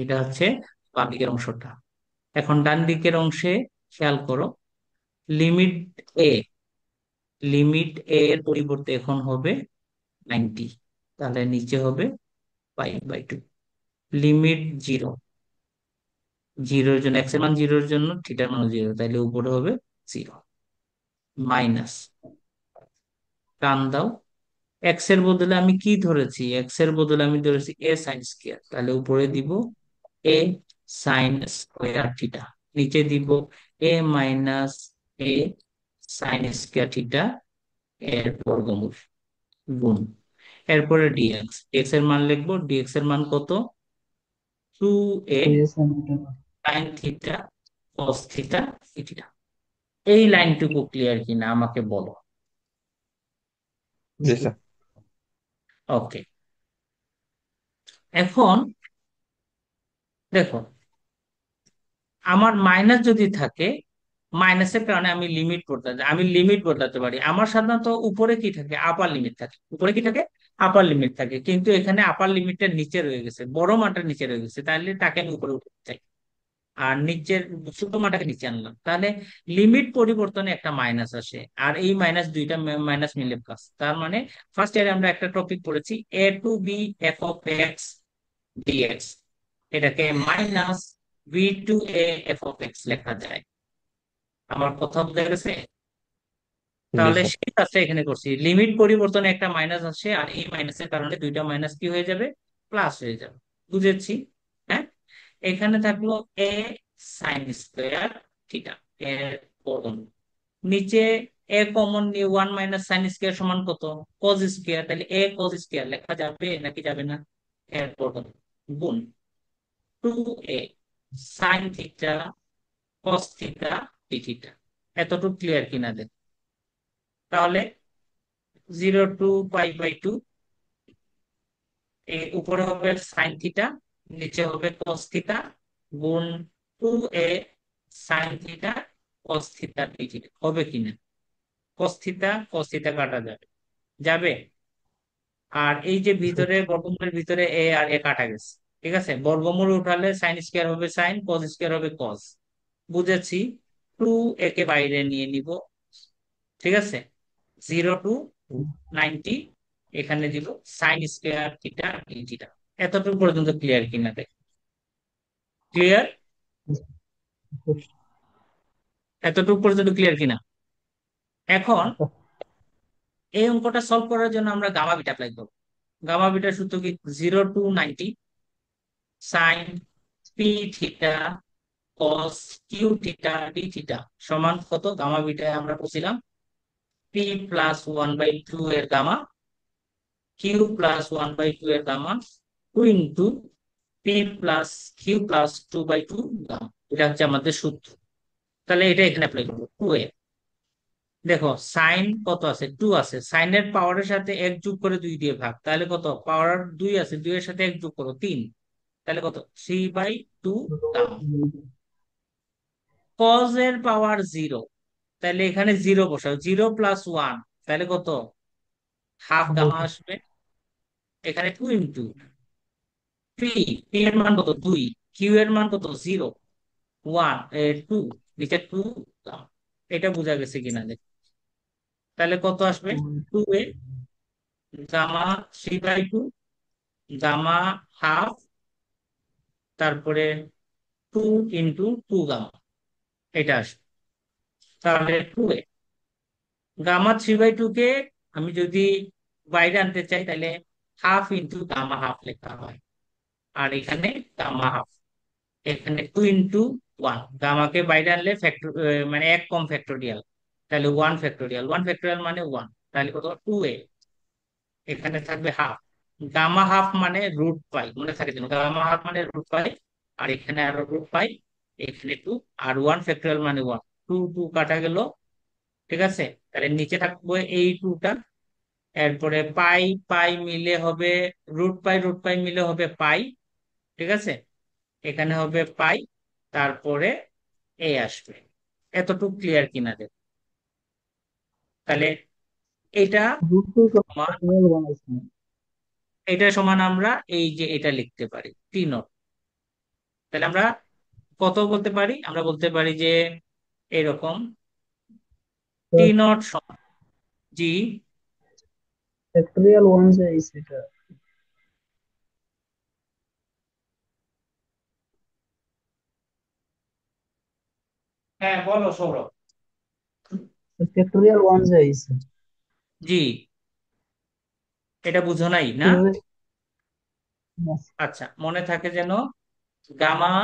এটা হচ্ছে বাম দিকের অংশটা। এখন ডান দিকের অংশে খেয়াল করো, লিমিট এ লিমিট এ এর পরিবর্তে এখন হবে 90, তাহলে নিচে হবে পাই/2। লিমিট জিরো, জিরোর জন্য এক্স এর মান জিরোর জন্য থিটার মান জিরো, তাইলে উপরে হবে জিরো। মাইনাস, টান দাও, এক্স এর বদলে আমি কি ধরেছি, এক্স এর বদলে আমি ধরেছি এ সাইন স্কোয়ার, তাহলে উপরে দিব এ সাইন স্কোয়ার থিটা, নিচে দিব এ মাইনাস এ সাইন স্কোয়ার থিটা এর বর্গমূল গুণ, এরপরে ডিএক্স, ডিএক্স এর মান লিখবো, ডিএক্স এর মান কত, 2a sine theta cos theta theta. এই লাইনটুকু ক্লিয়ার কিনা আমাকে বলো। জি স্যার। ওকে, এখন দেখো, আমার মাইনাস যদি থাকে, মাইনাসের কারণে আমি লিমিট বদলাতে পারি। আমার সাধারণত উপরে কি থাকে, আপার লিমিট থাকে, উপরে কি থাকে, আপার লিমিট থাকে, কিন্তু এখানে আপার লিমিটটা নিচে রয়ে গেছে, বড় মানটা নিচে রয়ে গেছে, তাহলে তাকে আমি উপরে উঠাতে চাই, আর নিচের ছোট মানটাকে নিচে আনলাম, তাহলে লিমিট পরিবর্তনে একটা মাইনাস আসে, আর এই মাইনাস দুইটা মাইনাস মিলে প্লাস। তার মানে ফার্স্ট ইয়ারে আমরা একটা টপিক পড়েছি, a টু বি f(x) এটাকে minus b two a f(x) লেখা যায়। আমার কথা বোঝা গেছে? জি তাহলে স্যার। সেই কাজটা এখানে করছি, লিমিট পরিবর্তনে একটা মাইনাস আসে, আর এই মাইনাসের কারণে দুইটা মাইনাস কি হয়ে যাবে, প্লাস হয়ে যাবে। বুঝেছি? হ্যাঁ, এখানে থাকলো এ সাইন স্কোয়ার থিটা এর বর্গমূল, নিচে এ কমন নিয়ে 1 - সাইন স্কোয়ার সমান কত, কজ স্কোয়ার, তাহলে এ কজ স্কোয়ার লেখা যাবে নাকি যাবে না, এর বর্গমূল গুণ 2a sine theta cos theta d theta. এতটুকু ক্লিয়ার কিনা দেখ। তাহলে 0 টু পাই/2, উপরে হবে সাইন থিটা, নিচে হবে কস থিটা, গুণ 2a sine theta cos theta d theta. হবে কিনা, কস থিটা কাটা যাবে, যাবে। আর এই যে ভিতরে বর্গমূলের ভিতরে এ আর এ কাটা গেছে, ঠিক আছে, বর্গমূল উঠালে সাইন স্কোয়ার হবে সাইন, কস স্কোয়ার হবে কস। বুঝেছি, 2a কে বাইরে নিয়ে নিব, ঠিক আছে, 0 টু 90, এখানে দিব sign square theta d theta. এতটুকু পর্যন্ত ক্লিয়ার কিনা দেখ, ক্লিয়ার? এতটুকু পর্যন্ত ক্লিয়ার কিনা? এখন এই অঙ্কটা সলভ করার জন্য আমরা গামা বিটা অ্যাপ্লাই করবো। গামা বিটার সূত্র কি, 0 to 90 sine p theta cos q theta d theta সমান কত, গামা বিটায় আমরা বলছিলাম p+1/2 এর গামা, q+1/2 এর গামা, 2 p+q+2/2 গামা। এটা হচ্ছে আমাদের সূত্র। তাহলে এটা এখানে অ্যাপ্লাই করবো 2a। দেখো সাইন কত আছে, 2 আছে, সাইনের পাওয়ারের সাথে 1 যোগ করে 2 দিয়ে ভাগ, তাহলে কত, পাওয়ার 2 আছে, 2 এর সাথে 1 যোগ করো 3, তাহলে কত, 3/2 গামা। কজ এর পাওয়ার 0, তাহলে এখানে 0 বসাও, 0+1, তাহলে কত, হাফ গামা আসবে। এখানে 2 ইন্টু পি এর মান কত 2, কিউ এর মান কত 0, 2, নিচে 2 গামা। এটা বোঝা গেছে কিনা দেখ। তাহলে কত আসবে, 2a গামা 3/2 গামা হাফ, তারপরে 2 × 2 গামা, এটা আসবে। তাহলে 2a গামা 3/2 কে আমি যদি বাইরে আনতে চাই, তাহলে হাফ × গামা হাফ লেখা হয়, আর এখানে গামা হাফ, এখানে 2 × 1, গামাকে বাইরে আনলে ফ্যাক্টর, মানে 1 কম ফ্যাক্টোরিয়াল, তাহলে 1 ফ্যাক্টোরিয়াল, 1 ফ্যাক্টোরিয়াল মানে 1, তাহলে কত 2a, এখানে থাকবে হাফ, গামা হাফ মানে √পাই, মনে থাকে যেন গামা হাফ মানে √পাই, আর এখানে আরো √পাই, এখানে 2, আর 1 ফ্যাক্টোরিয়াল মানে 1, 2 কাটা গেল, ঠিক আছে। তাহলে নিচে থাকবে এই 2টা, এরপরে পাই পাই মিলে হবে √পাই, √পাই মিলে হবে পাই, ঠিক আছে। এখানে হবে পাই, তারপরে এ আসবে। এতটুকু ক্লিয়ার কিনা দেখ? তাহলে এটা রুট টু সমান, ফ্যাক্টোরিয়াল বানাইছি। এটা সমান আমরা এই যে এটা লিখতে পারি টি নট। তাহলে আমরা কত বলতে পারি? আমরা বলতে পারি যে এরকম টি নট সমান জি। ফ্যাক্টোরিয়াল ওয়ান যে এই সেটা, হ্যাঁ বলো সৌরভ। ফ্যাক্টোরিয়াল ওয়ান যে এই জি, এটা বুঝো নাই না? কিভাবে? আচ্ছা, মনে থাকে যেন গামা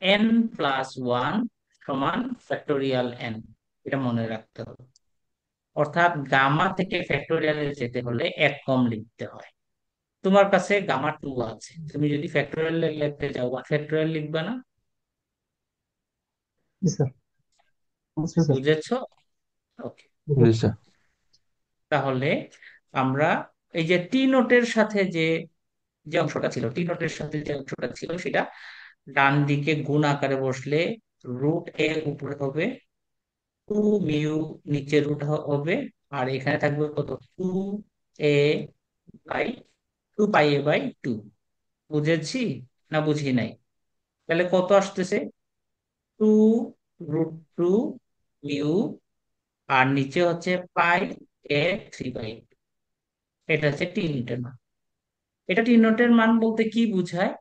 এন প্লাস ওয়ান সমান ফ্যাক্টোরিয়াল এন, এটা মনে রাখতে হবে। অর্থাৎ গামা থেকে ফ্যাক্টোরিয়ালে যেতে হলে এক কম লিখতে হয়। তোমার কাছে গামা টু আছে, তুমি যদি ফ্যাক্টোরিয়াল লিখতে যাও ফ্যাক্টোরিয়াল লিখবা না? জি স্যার। আচ্ছা স্যার। বুঝেছো? ওকে। জি স্যার। তাহলে আমরা এই যে টি নোটের সাথে যে যে অংশটা ছিল, টি নোটের সাথে যে অংশটা ছিল সেটা ডান দিকে গুণ আকারে বসলে রুট এ উপরে হবে, টু মিউ নিচে রুট হবে, আর এখানে থাকবে কত, two a by, two pi a by two. বুঝেছি না বুঝি নাই? তাহলে কত আসতেছে? টু রুট টু মিউ, আর নিচে হচ্ছে পাই এ থ্রি বাই। এটা হচ্ছে টি নোটের মান। এটা টি নোটের মান বলতে কি বুঝায়?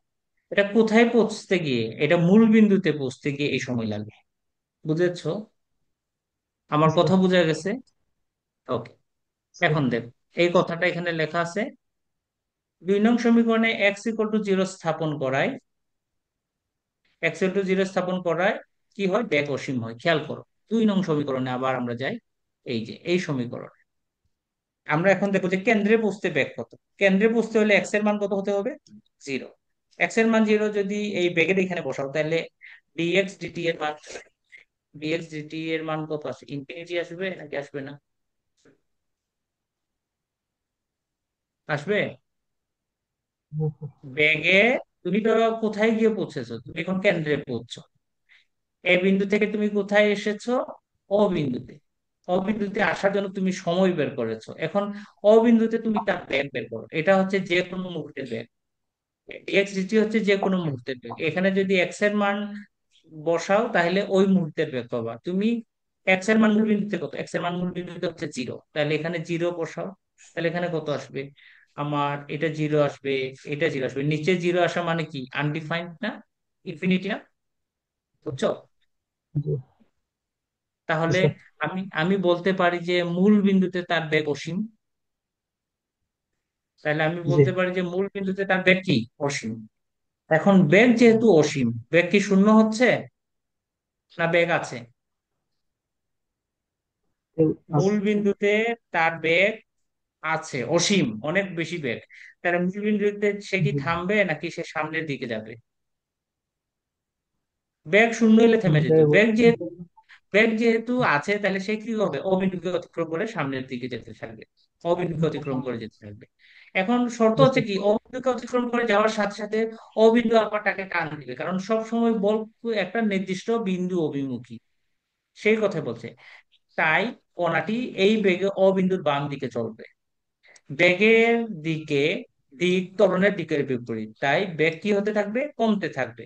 এটা কোথায় পৌঁছতে গিয়ে, এটা মূল বিন্দুতে পৌঁছতে গিয়ে এই সময় লাগে। বুঝেছো? আমার জি কথা স্যার। বোঝা গেছে? ওকে। স্যার। এখন দেখ, এই কথাটা এখানে লেখা আছে, 2 নং সমীকরণে এক্স ইকুয়াল টু জিরো স্থাপন করায়, এক্স ইকুয়াল টু জিরো স্থাপন করায় কি হয়? বেগ অসীম হয়। খেয়াল করো, 2 নং সমীকরণে আবার আমরা যাই। এই যে এই সমীকরণ, আমরা এখন দেখবো যে কেন্দ্রে বসতে বেগ কত। কেন্দ্রে বসতে হলে এক্স এর মান কত হতে হবে? জিরো। এক্স এর মান জিরো যদি এই বেগের এখানে বসাও, তাহলে ডিএক্স ডিটি এর মান, ডিএক্স ডিটি এর মান কত আসবে? ইনফিনিটি আসবে নাকি আসবে না? আসবে। বেগে তুমি তো কোথায় গিয়ে পৌঁছেছো? তুমি এখন কেন্দ্রে পৌঁছো। এ বিন্দু থেকে তুমি কোথায় এসেছো? ও বিন্দুতে। ও বিন্দুতে আসার জন্য তুমি সময় বের করেছো। এখন ও বিন্দুতে তুমি তার বেগ বের করো, এটা হচ্ছে যে কোনো মুহূর্তের বেগ। এক্স ডিটি হচ্ছে যে কোনো মুহূর্তের বেগ। এখানে যদি এক্স এর মান বসাও তাহলে ওই মুহূর্তের বেগ পাবা তুমি। এক্স এর মান মূল বিন্দুতে কত? এক্স এর মান মূল বিন্দুতে হচ্ছে জিরো, তাহলে এখানে জিরো বসাও। তাহলে এখানে কত আসবে? আমার এটা জিরো আসবে, এটা জিরো আসবে। নিচে জিরো আসা মানে কি? আনডিফাইন্ড না, ইনফিনিটি না? বুঝছো? জি। জি তাহলে স্যার। আমি আমি বলতে পারি যে মূল বিন্দুতে তার বেগ অসীম। তাহলে আমি জি। বলতে পারি যে মূল বিন্দুতে তার বেগ কি? অসীম। এখন বেগ যেহেতু অসীম, বেগ কি শূন্য হচ্ছে না বেগ আছে? মূল আচ্ছা। বিন্দুতে তার বেগ আছে, অসীম, অনেক বেশি বেগ। তাহলে মূল বিন্দুতে সে কি জি। থামবে নাকি সে সামনের দিকে যাবে? বেগ শূন্য হলে থেমে যেত। বেগ। বেগ যেহেতু আছে, তাহলে সে কি হবে? অবিন্দুকে অতিক্রম করে সামনের দিকে যেতে থাকবে, অবিন্দুকে অতিক্রম করে যেতে থাকবে। এখন শর্ত জি হচ্ছে স্যার। কি, অবিন্দুকে অতিক্রম করে যাওয়ার সাথে সাথে অবিন্দু আবার তাকে টান দিবে, কারণ সব সময় বল একটা নির্দিষ্ট বিন্দু অভিমুখী, সেই কথা বলছে। তাই কণাটি এই বেগে অবিন্দুর বাম দিকে চলবে। বেগের দিকে, দিক ত্বরণের দিকের বিপরীত, তাই বেগ কি হতে থাকবে? কমতে থাকবে।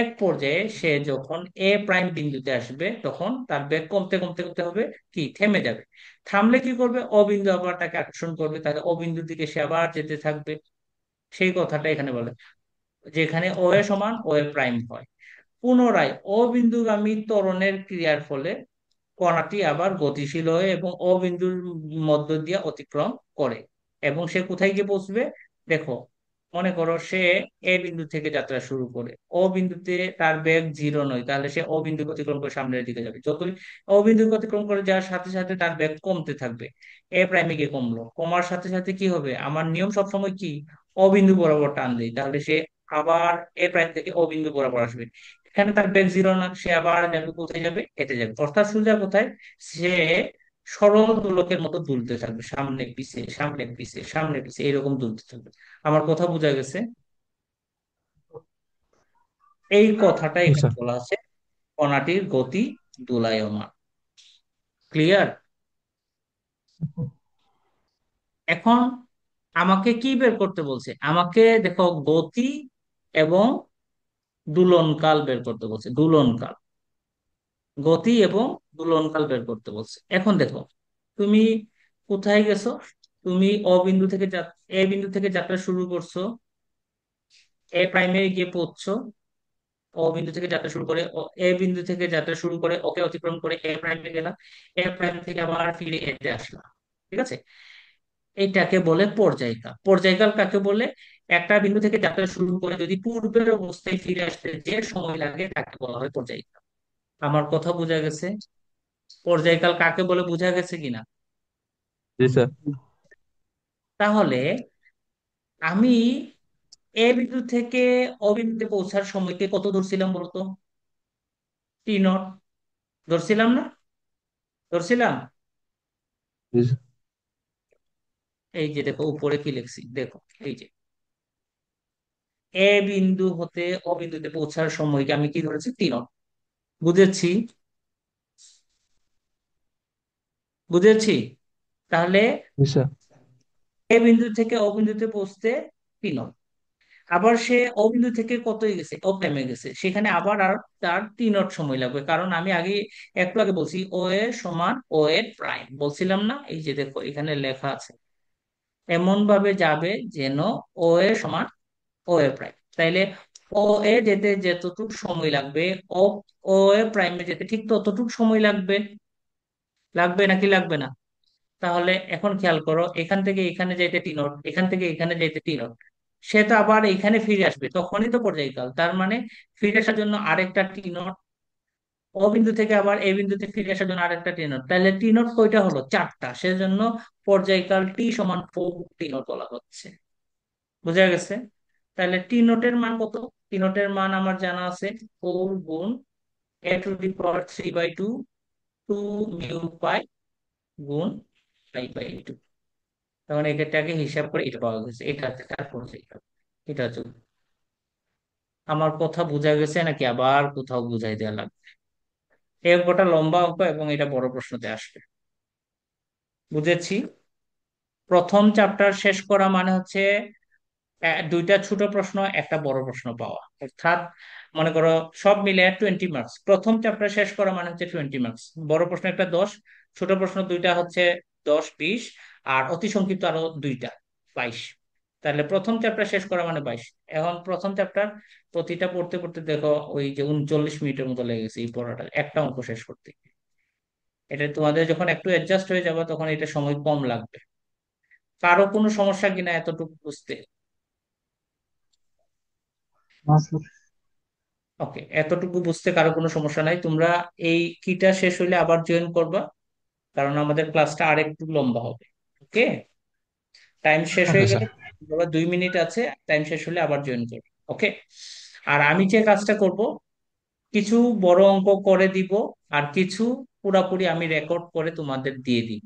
এক পর্যায়ে সে যখন এ প্রাইম বিন্দুতে আসবে তখন তার বেগ কমতে কমতে কমতে হবে কি? থেমে যাবে। থামলে কি করবে? অবিন্দু আবার তাকে আকর্ষণ করবে, তাহলে অবিন্দুর দিকে সে আবার যেতে থাকবে। সেই কথাটা এখানে বলে, যেখানে ও এ সমান ও এ প্রাইম হয়। পুনরায় অবিন্দুগামী ত্বরণের ক্রিয়ার ফলে কণাটি আবার গতিশীল হয়ে এবং ও বিন্দুর মধ্য দিয়ে অতিক্রম করে, এবং সে কোথায় গিয়ে পৌঁছবে? দেখো, মনে করো সে এ বিন্দু থেকে যাত্রা শুরু করে, ও বিন্দুতে তার বেগ জিরো নয়, তাহলে সে ও বিন্দুকে অতিক্রম করে সামনের দিকে যাবে। যতই ও বিন্দুকে অতিক্রম করে যাওয়ার সাথে সাথে তার বেগ কমতে থাকবে। এ প্রাইমে গিয়ে কমলো, কমার সাথে সাথে কি হবে? আমার নিয়ম সবসময় কি? ও বিন্দু বরাবর টান দেয়, তাহলে সে আবার এ প্রাইম থেকে ও বিন্দু বরাবর আসবে। এখানে তার বেগ জিরো না, সে আবার যাবে কোথায়? যাবে এতে যাবে। অর্থাৎ সোজা কোথায়? সে সরল দোলকের মতো দুলতে থাকবে, সামনে পিছে সামনে পিছে সামনে পিছে এরকম দুলতে থাকবে। আমার কথা বোঝা গেছে? এই কথাটা জি এখানে স্যার। বলা আছে, কণাটির গতি দোলায়মান। ক্লিয়ার? এখন আমাকে কি বের করতে বলছে? আমাকে দেখো গতি এবং দোলনকাল বের করতে বলছে, দোলনকাল, গতি এবং দোলনকাল বের করতে বলছে। এখন দেখো, তুমি কোথায় গেছো? তুমি এ বিন্দু থেকে যাত্রা শুরু করছো, এ প্রাইমে গিয়ে পৌঁছছো, ও বিন্দু থেকে যাত্রা শুরু করে এ বিন্দু থেকে যাত্রা শুরু করে ওকে অতিক্রম করে এ প্রাইমে গেলাম, এ প্রাইম থেকে আবার ফিরে এতে আসলাম। ঠিক আছে? এটাকে বলে পর্যায়কাল। পর্যায়কাল কাকে বলে? একটা বিন্দু থেকে যাত্রা শুরু করে যদি পূর্বের অবস্থায় ফিরে আসতে যে সময় লাগে তাকে বলা হয় পর্যায়কাল। আমার কথা বোঝা গেছে? পর্যায়কাল কাকে বলে বোঝা গেছে কিনা? জি স্যার। তাহলে আমি এ বিন্দু থেকে অ বিন্দুতে পৌঁছার সময়কে কত ধরছিলাম বলতো? টি নট। ধরছিলাম না? ধরছিলাম। জি স্যার। এই যে দেখো উপরে কি লিখছি, দেখো এই যে এ বিন্দু হতে অ বিন্দুতে পৌঁছার সময়কে আমি কি ধরেছি? টি নট। বুঝেছি? বুঝেছি? তাহলে জি স্যার। এ বিন্দু থেকে অ বিন্দুতে পৌঁছতে টি নট। আবার সে ও বিন্দু থেকে কতই গেছে, ও প্রাইমে গেছে, সেখানে আবার আর তার টি নট সময় লাগবে, কারণ আমি আগে একটু আগে বলছি ও এ সমান ও এর প্রাইম বলছিলাম না? এই যে দেখো এখানে লেখা আছে, এমন ভাবে যাবে যেন ও এ সমান ও এ প্রাইম। তাইলে ও এ যেতে যতটুকু সময় লাগবে, ও ও এ প্রাইমে যেতে ঠিক ততটুকু সময় লাগবে। লাগবে নাকি লাগবে না? তাহলে এখন খেয়াল করো, এখান থেকে এখানে যাইতে টি নট, এখান থেকে এখানে যাইতে টি নট, সে তো আবার এখানে ফিরে আসবে, তখনই তো পর্যায়কাল। তার মানে ফিরে আসার জন্য আরেকটা টি নট, ও বিন্দু থেকে আবার এ বিন্দুতে ফিরে আসার জন্য আরেকটা টি নট, তাহলে টি নট কয়টা হলো? চারটা। সেজন্য পর্যায়কাল টি সমান 4 টি নট বলা হচ্ছে। বুঝা গেছে? তাহলে টি নোটের মান কত? টি নোটের মান আমার জানা আছে, 4 গুণ a⁻³ 2 মিউ পাই গুণ π/2। তখন এটাকে হিসাব করে এটা পাওয়া গেছে, এটা হচ্ছে তার পরিচয়। এটা হচ্ছে। আমার কথা বোঝা গেছে নাকি আবার কোথাও বুঝাই দেওয়া লাগবে? এই অঙ্কটা লম্বা অঙ্ক এবং এটা বড় প্রশ্নতে আসবে। বুঝেছি? প্রথম চ্যাপ্টার শেষ করা মানে হচ্ছে দুইটা ছোট প্রশ্ন একটা বড় প্রশ্ন পাওয়া, অর্থাৎ মনে করো সব মিলে 20 মার্কস। প্রথম চ্যাপ্টার শেষ করা মানে হচ্ছে 20 মার্কস। বড় প্রশ্ন একটা 10, ছোট প্রশ্ন দুইটা হচ্ছে 10 20, আর অতি সংক্ষিপ্ত আরো দুইটা, 22। তাহলে প্রথম চ্যাপ্টার শেষ করা মানে 22। এখন প্রথম চ্যাপ্টার প্রতিটা পড়তে পড়তে দেখো ওই যে 39 মিনিটের মতো লেগে গেছে এই পড়াটা একটা অঙ্ক শেষ করতে। এটা তোমাদের যখন একটু অ্যাডজাস্ট হয়ে যাবে তখন এটা সময় কম লাগবে। কারো কোনো সমস্যা কিনা এতটুকু বুঝতে? না স্যার। ওকে, এতটুকু বুঝতে কারো কোনো সমস্যা নাই। তোমরা এই কিটা শেষ হইলে আবার জয়েন করবা, কারণ আমাদের ক্লাসটা আরেকটু লম্বা হবে। ওকে? টাইম শেষ ওকে হয়ে গেলে স্যার। ধরো 2 মিনিট আছে, টাইম শেষ হলে আবার জয়েন করবে। ওকে? আর আমি যে কাজটা করব, কিছু বড় অঙ্ক করে দিব, আর কিছু পুরাপুরি আমি রেকর্ড করে তোমাদের দিয়ে দিব।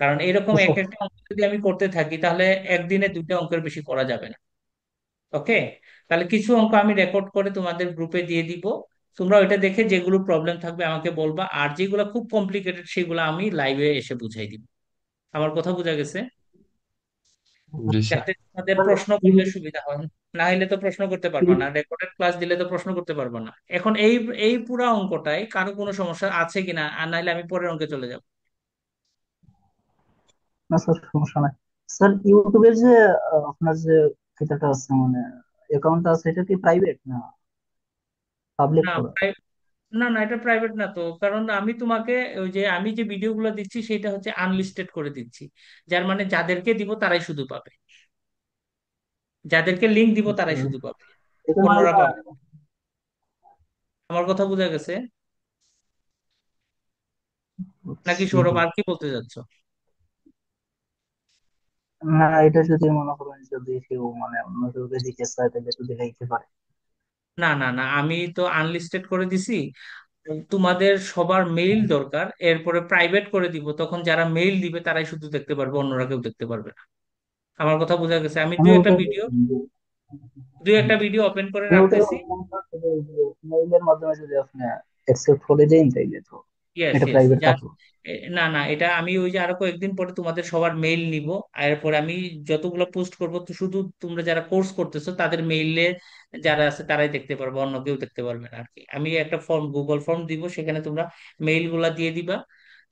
কারণ এরকম এক একটা অঙ্ক যদি আমি করতে থাকি তাহলে একদিনে দুইটা অঙ্কের বেশি করা যাবে না। ওকে? তাহলে কিছু অঙ্ক আমি রেকর্ড করে তোমাদের গ্রুপে দিয়ে দিব। তোমরা ওইটা দেখে যেগুলো প্রবলেম থাকবে আমাকে বলবা, আর যেগুলো খুব কমপ্লিকেটেড সেগুলো আমি লাইভে এসে বুঝাই দিব। আমার কথা বোঝা গেছে? জি স্যার। যাতে তোমাদের স্যার, প্রশ্ন করলে সুবিধা হয়। না হলে তো প্রশ্ন করতে পারবা না, রেকর্ডেড ক্লাস দিলে তো প্রশ্ন করতে পারবা না। এখন এই এই পুরা অঙ্কটাই কারো কোনো সমস্যা আছে কিনা, আর নাহলে আমি পরের অঙ্কে চলে যাব। না স্যার, সমস্যা নাই। স্যার, ইউটিউবের যে আপনার যে এটাটা আছে মানে অ্যাকাউন্টটা আছে, এটা কি প্রাইভেট না পাবলিক না করা? না না, এটা প্রাইভেট না তো, কারণ আমি তোমাকে ওই যে আমি যে ভিডিওগুলো দিচ্ছি সেটা হচ্ছে আনলিস্টেড করে দিচ্ছি। যার মানে যাদেরকে দিব তারাই শুধু পাবে, যাদেরকে লিংক দিব আচ্ছা, তারাই শুধু পাবে, এটা মানে অন্যরা পাবে না। আমার কথা বোঝা গেছে? নাকি বুঝছি। সৌরভ আর কি বলতে যাচ্ছ? না, এটা যদি মনে করেন যদি কেউ মানে অন্য কেউকে দিতে চায় তাহলে তো দিতে পারে। না না না, আমি তো আনলিস্টেড করে দিছি। তোমাদের সবার মেইল দরকার, এরপরে প্রাইভেট করে দিব, তখন যারা মেইল দিবে তারাই শুধু দেখতে পারবে, অন্যরা কেউ দেখতে পারবে না। আমার কথা বোঝা গেছে? আমি আমি দুই একটা ওটাই ভিডিও বলছিলাম। দুই একটা ভিডিও ওপেন করে মানে ওটা রাখতেছি। মেইলের মাধ্যমে যদি আপনি অ্যাকসেপ্ট করে দেন তাইলে তো ইয়েস এটা ইয়েস, প্রাইভেট থাকলো। না না, এটা আমি ওই যে আরো কয়েকদিন পরে তোমাদের সবার মেইল নিব। আর এরপরে আমি যতগুলো পোস্ট করব তো শুধু তোমরা যারা কোর্স করতেছো তাদের মেইলে যারা আছে তারাই দেখতে পারবে, অন্য কেউ দেখতে পারবে না আর কি। আমি একটা ফর্ম, গুগল ফর্ম দিব, সেখানে তোমরা মেইল গুলা দিয়ে দিবা।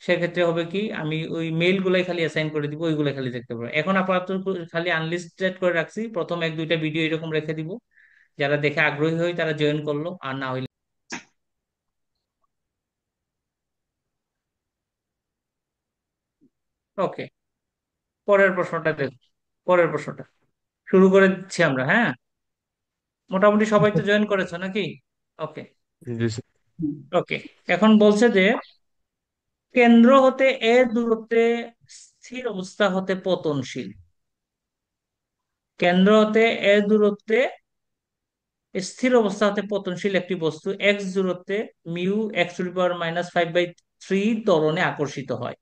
সেক্ষেত্রে হবে কি, আমি ওই মেইল গুলাই খালি অ্যাসাইন করে দিব, ওইগুলো খালি দেখতে পারবে। এখন আপাতত খালি আনলিস্টেড করে রাখছি, প্রথম এক দুইটা ভিডিও এরকম রেখে দিব। যারা দেখে আগ্রহী হয় তারা জয়েন করলো, আর না হইলে ওকে। পরের প্রশ্নটা দেখ, পরের প্রশ্নটা শুরু করে দিচ্ছি আমরা, হ্যাঁ? মোটামুটি সবাই তো জয়েন করেছো নাকি? ওকে। জি স্যার। ওকে, এখন বলছে যে কেন্দ্র হতে এর দূরত্বে স্থির অবস্থা হতে পতনশীল। কেন্দ্র হতে এর দূরত্বে স্থির অবস্থা হতে পতনশীল একটি বস্তু এক্স দূরত্বে mu x to the power -5/3 ত্বরণে আকর্ষিত হয়।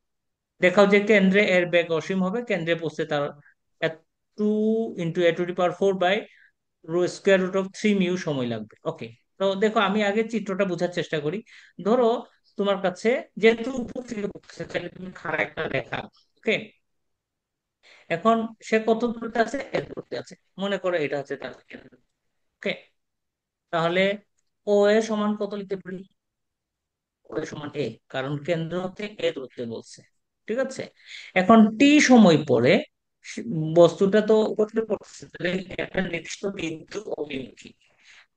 দেখাও যে কেন্দ্রে এর বেগ অসীম হবে, কেন্দ্রে পৌঁছতে তার 2 × 10⁻³ সময় লাগবে। ওকে। তো দেখো, আমি আগে চিত্রটা বোঝার চেষ্টা করি। ধরো তোমার কাছে, যেহেতু উপর থেকে বলতেছে, তাহলে তুমি খাড়া একটা রেখা। ওকে। এখন সে কত দূরত্বে আছে? এর দূরত্বে আছে। মনে করো এটা হচ্ছে তার কেন্দ্র। ওকে। তাহলে ও এ সমান কত লিখতে পারি? ও এ সমান এ, কারণ কেন্দ্র হতে এ দূরত্বে বলছে। ঠিক আছে। এখন টি সময় পরে সে- বস্তুটা তো উপর থেকে পড়তেছে, তাহলে একটা নির্দিষ্ট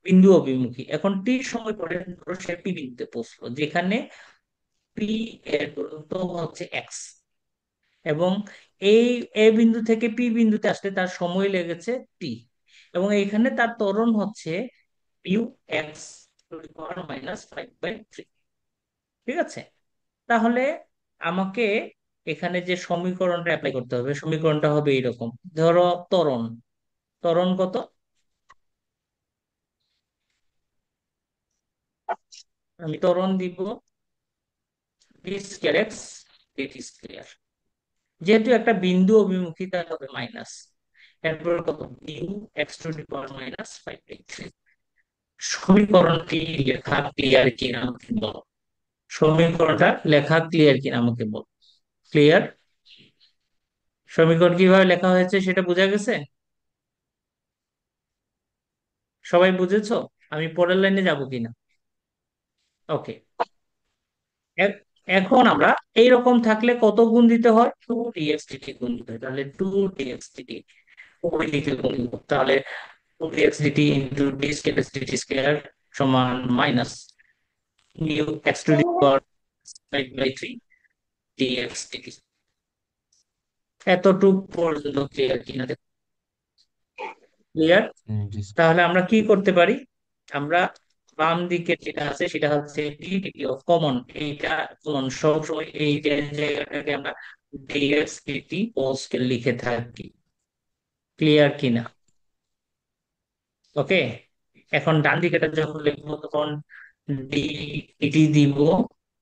বিন্দু অভিমুখী। এখন টি সময় পরে ধরো সে পি বিন্দুতে পৌঁছলো, যেখানে পি এর দূরত্ব হচ্ছে এক্স। এবং এই এ বিন্দু থেকে পি বিন্দুতে আসতে তার সময় লেগেছে টি। এবং এইখানে তার ত্বরণ হচ্ছে you x to the power -5/3। ঠিক আছে। তাহলে আমাকে এখানে যে সমীকরণটা অ্যাপ্লাই করতে হবে, সমীকরণটা হবে এইরকম। ধরো ত্বরণ, ত্বরণ কত? আমি ত্বরণ দিব d square x dt square. যেহেতু একটা বিন্দু অভিমুখী, তার হবে মাইনাস, এরপর কত, u x to the power -5/3। সমীকরণটি লেখা ক্লিয়ার কিনা আমাকে বলো। সমীকরণটা লেখা ক্লিয়ার কিনা আমাকে বলো। ক্লিয়ার? সমীকরণ কিভাবে লেখা হয়েছে সেটা বোঝা গেছে? সবাই বুঝেছো? আমি পরের লাইনে যাব কিনা? ওকে। এখন আমরা এইরকম থাকলে কত গুণ দিতে হয়? 2 dx dt গুণ দিতে হয়। তাহলে 2 dx dt উভয় দিকে গুণ দিব। তাহলে 2 dx dt into d square dt square সমান minus mu x to the power 5/3 dx dt। এতটুক পর্যন্ত ক্লিয়ার কিনা দেখো? ক্লিয়ার? জি স্যার। তাহলে আমরা কি করতে পারি? আমরা বাম দিকে যেটা আছে সেটা হচ্ছে ডি ডিগ্রি অফ কমন, এইটা কমন সবসময় এই যে জায়গাটাকে আমরা ডিএক্স ডিটি পোস্টকে লিখে থাকি। ক্লিয়ার কিনা? ওকে। এখন ডান দিকেটা যখন লিখবো তখন ডি ডিটি দিব,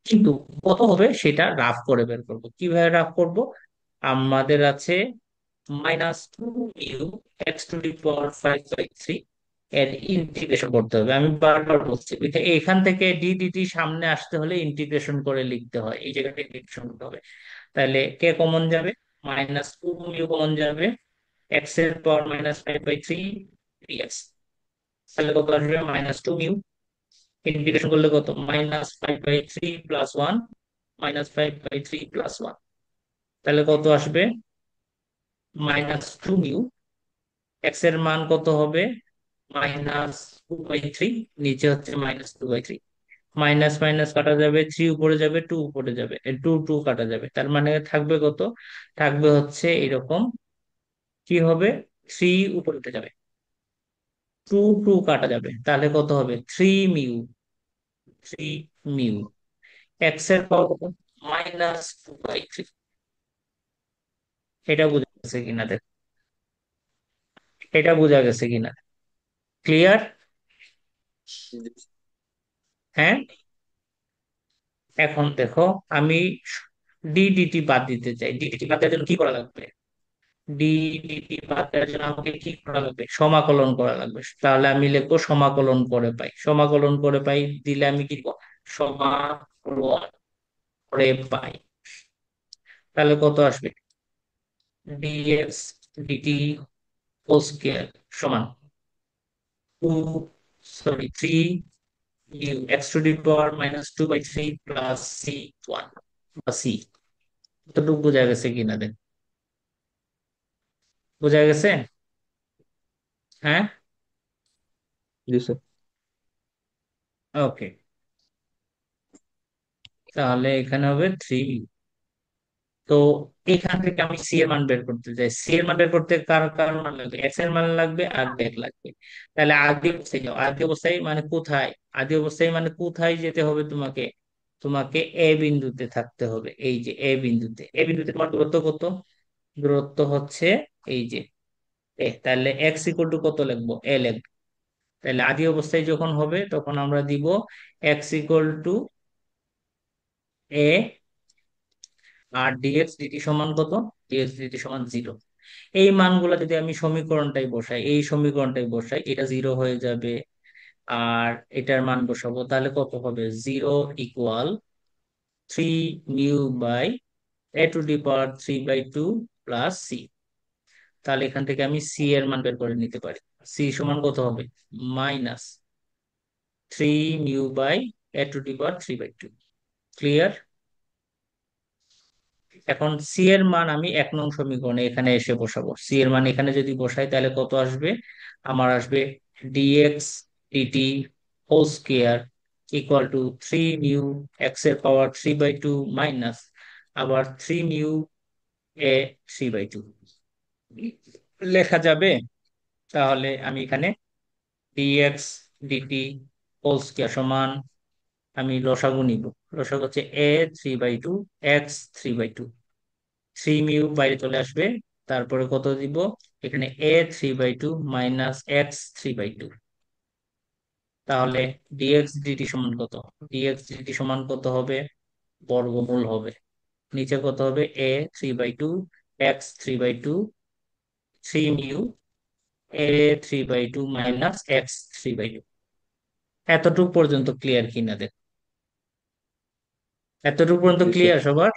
কিন্তু কত হবে সেটা রাফ করে বের করবো। কিভাবে রাফ করব? আমাদের আছে -2 এক্স টু দি পাওয়ার 5/3 এর ইন্টিগ্রেশন করতে হবে। আমি বারবার বলছি, এখান থেকে ডি ডিটি সামনে আসতে হলে ইন্টিগ্রেশন করে লিখতে হয়, এই জায়গাটা ইন্টিগ্রেশন করতে হবে। তাহলে কে কমন যাবে? -2 কমন যাবে, এক্স এর পাওয়ার -5/3 ডিএক্স। তাহলে কত আসবে? -2 ইন্টিগ্রেশন করলে কত? -5/3 +1, -5/3 +1। তাহলে কত আসবে? -2 এক্স এর মান কত হবে? -2/3, নিচে হচ্ছে -2/3। মাইনাস মাইনাস কাটা যাবে, থ্রি উপরে যাবে, টু উপরে যাবে, টু টু কাটা যাবে, তার মানে থাকবে কত? থাকবে হচ্ছে এরকম। কি হবে? থ্রি উপরে উঠে যাবে, টু টু কাটা যাবে, তাহলে কত হবে? 3 মিউ। 3 মিউ। এক্স এর পাওয়ার কত? -2/3। এটা বোঝা গেছে কিনা দেখ, এটা বোঝা গেছে কিনা? ক্লিয়ার? হ্যাঁ। এখন দেখো, আমি ডি ডিটি বাদ দিতে চাই। ডি ডিটি বাদ দেওয়ার জন্য কি করা লাগবে? ডি ডিটি বাদ দেওয়ার জন্য আমাকে কি করা লাগবে, সমাকলন করা লাগবে। তাহলে আমি লিখবো সমাকলন করে পাই, সমাকলন করে পাই দিলে আমি কি লিখবো, সমাকলন করে পাই। তাহলে কত আসবে, ডিএক্স ডিটি হোল স্কয়ার সমান 3 x two the power -2/3 plus c1 বা c। এতটুকু বোঝা গেছে কিনা দেখ, বোঝা গেছে? হ্যাঁ। জি স্যার। ওকে, তাহলে এখানে হবে 3। তো এখান থেকে আমি সি এর মান বের করতে চাই, সি এর মান বের করতে কার কার মান লাগবে, এক্স এর মান লাগবে আর ব্যাক লাগবে। তাহলে আদি অবস্থায় যাও, আদি অবস্থায় মানে কোথায়, আদি অবস্থায় মানে কোথায় যেতে হবে তোমাকে, তোমাকে এ বিন্দুতে থাকতে হবে। এই যে এ বিন্দুতে, এ বিন্দুতে তোমার দূরত্ব কত, দূরত্ব হচ্ছে এই যে এ, তাহলে এক্স ইকুয়াল টু কত লিখবো, এ লিখবো। তাহলে আদি অবস্থায় যখন হবে তখন আমরা দিব এক্স ইকুয়াল টু এ, আর ডিএক্স ডিটি সমান কত, ডিএক্স ডিটি সমান 0। এই মানগুলো যদি আমি সমীকরণটাই বসাই, এই সমীকরণটাই বসাই, এটা 0 হয়ে যাবে। আর এটার মান বসাবো, তাহলে কত হবে, 0 equal 3 μ/a to the power 3/2 plus c. তাহলে এখান থেকে আমি সি এর মান বের করে নিতে পারি। সি সমান কত হবে, -3 μ/a to the power 3/2। Clear? এখন সি এর মান আমি 1 নং সমীকরণে এখানে এসে বসাবো। সি এর মান এখানে যদি বসাই তাহলে কত আসবে, আমার আসবে dx dt whole square equal to 3 μ x এর পাওয়ার 3/2 মাইনাস আবার 3 μ a 3/2 লেখা যাবে। তাহলে আমি এখানে ডিএক্স ডিটি হোল স্কোয়ার সমান, আমি লসাগু নিব, লসাগু হচ্ছে a 3/2 x 3/2, 3 μ বাইরে চলে আসবে। তারপরে কত দিব, এখানে a 3/2 মাইনাস x 3/2। তাহলে ডিএক্স ডিটি সমান কত, ডিএক্স ডিটি সমান কত হবে, বর্গমূল হবে। নিচে কত হবে, a 3/2 x 3/2, 3 μ a 3/2 minus x 3/2। এতটুকু পর্যন্ত ক্লিয়ার কিনা দেখ, এতটুকু পর্যন্ত জি স্যার। ক্লিয়ার সবার?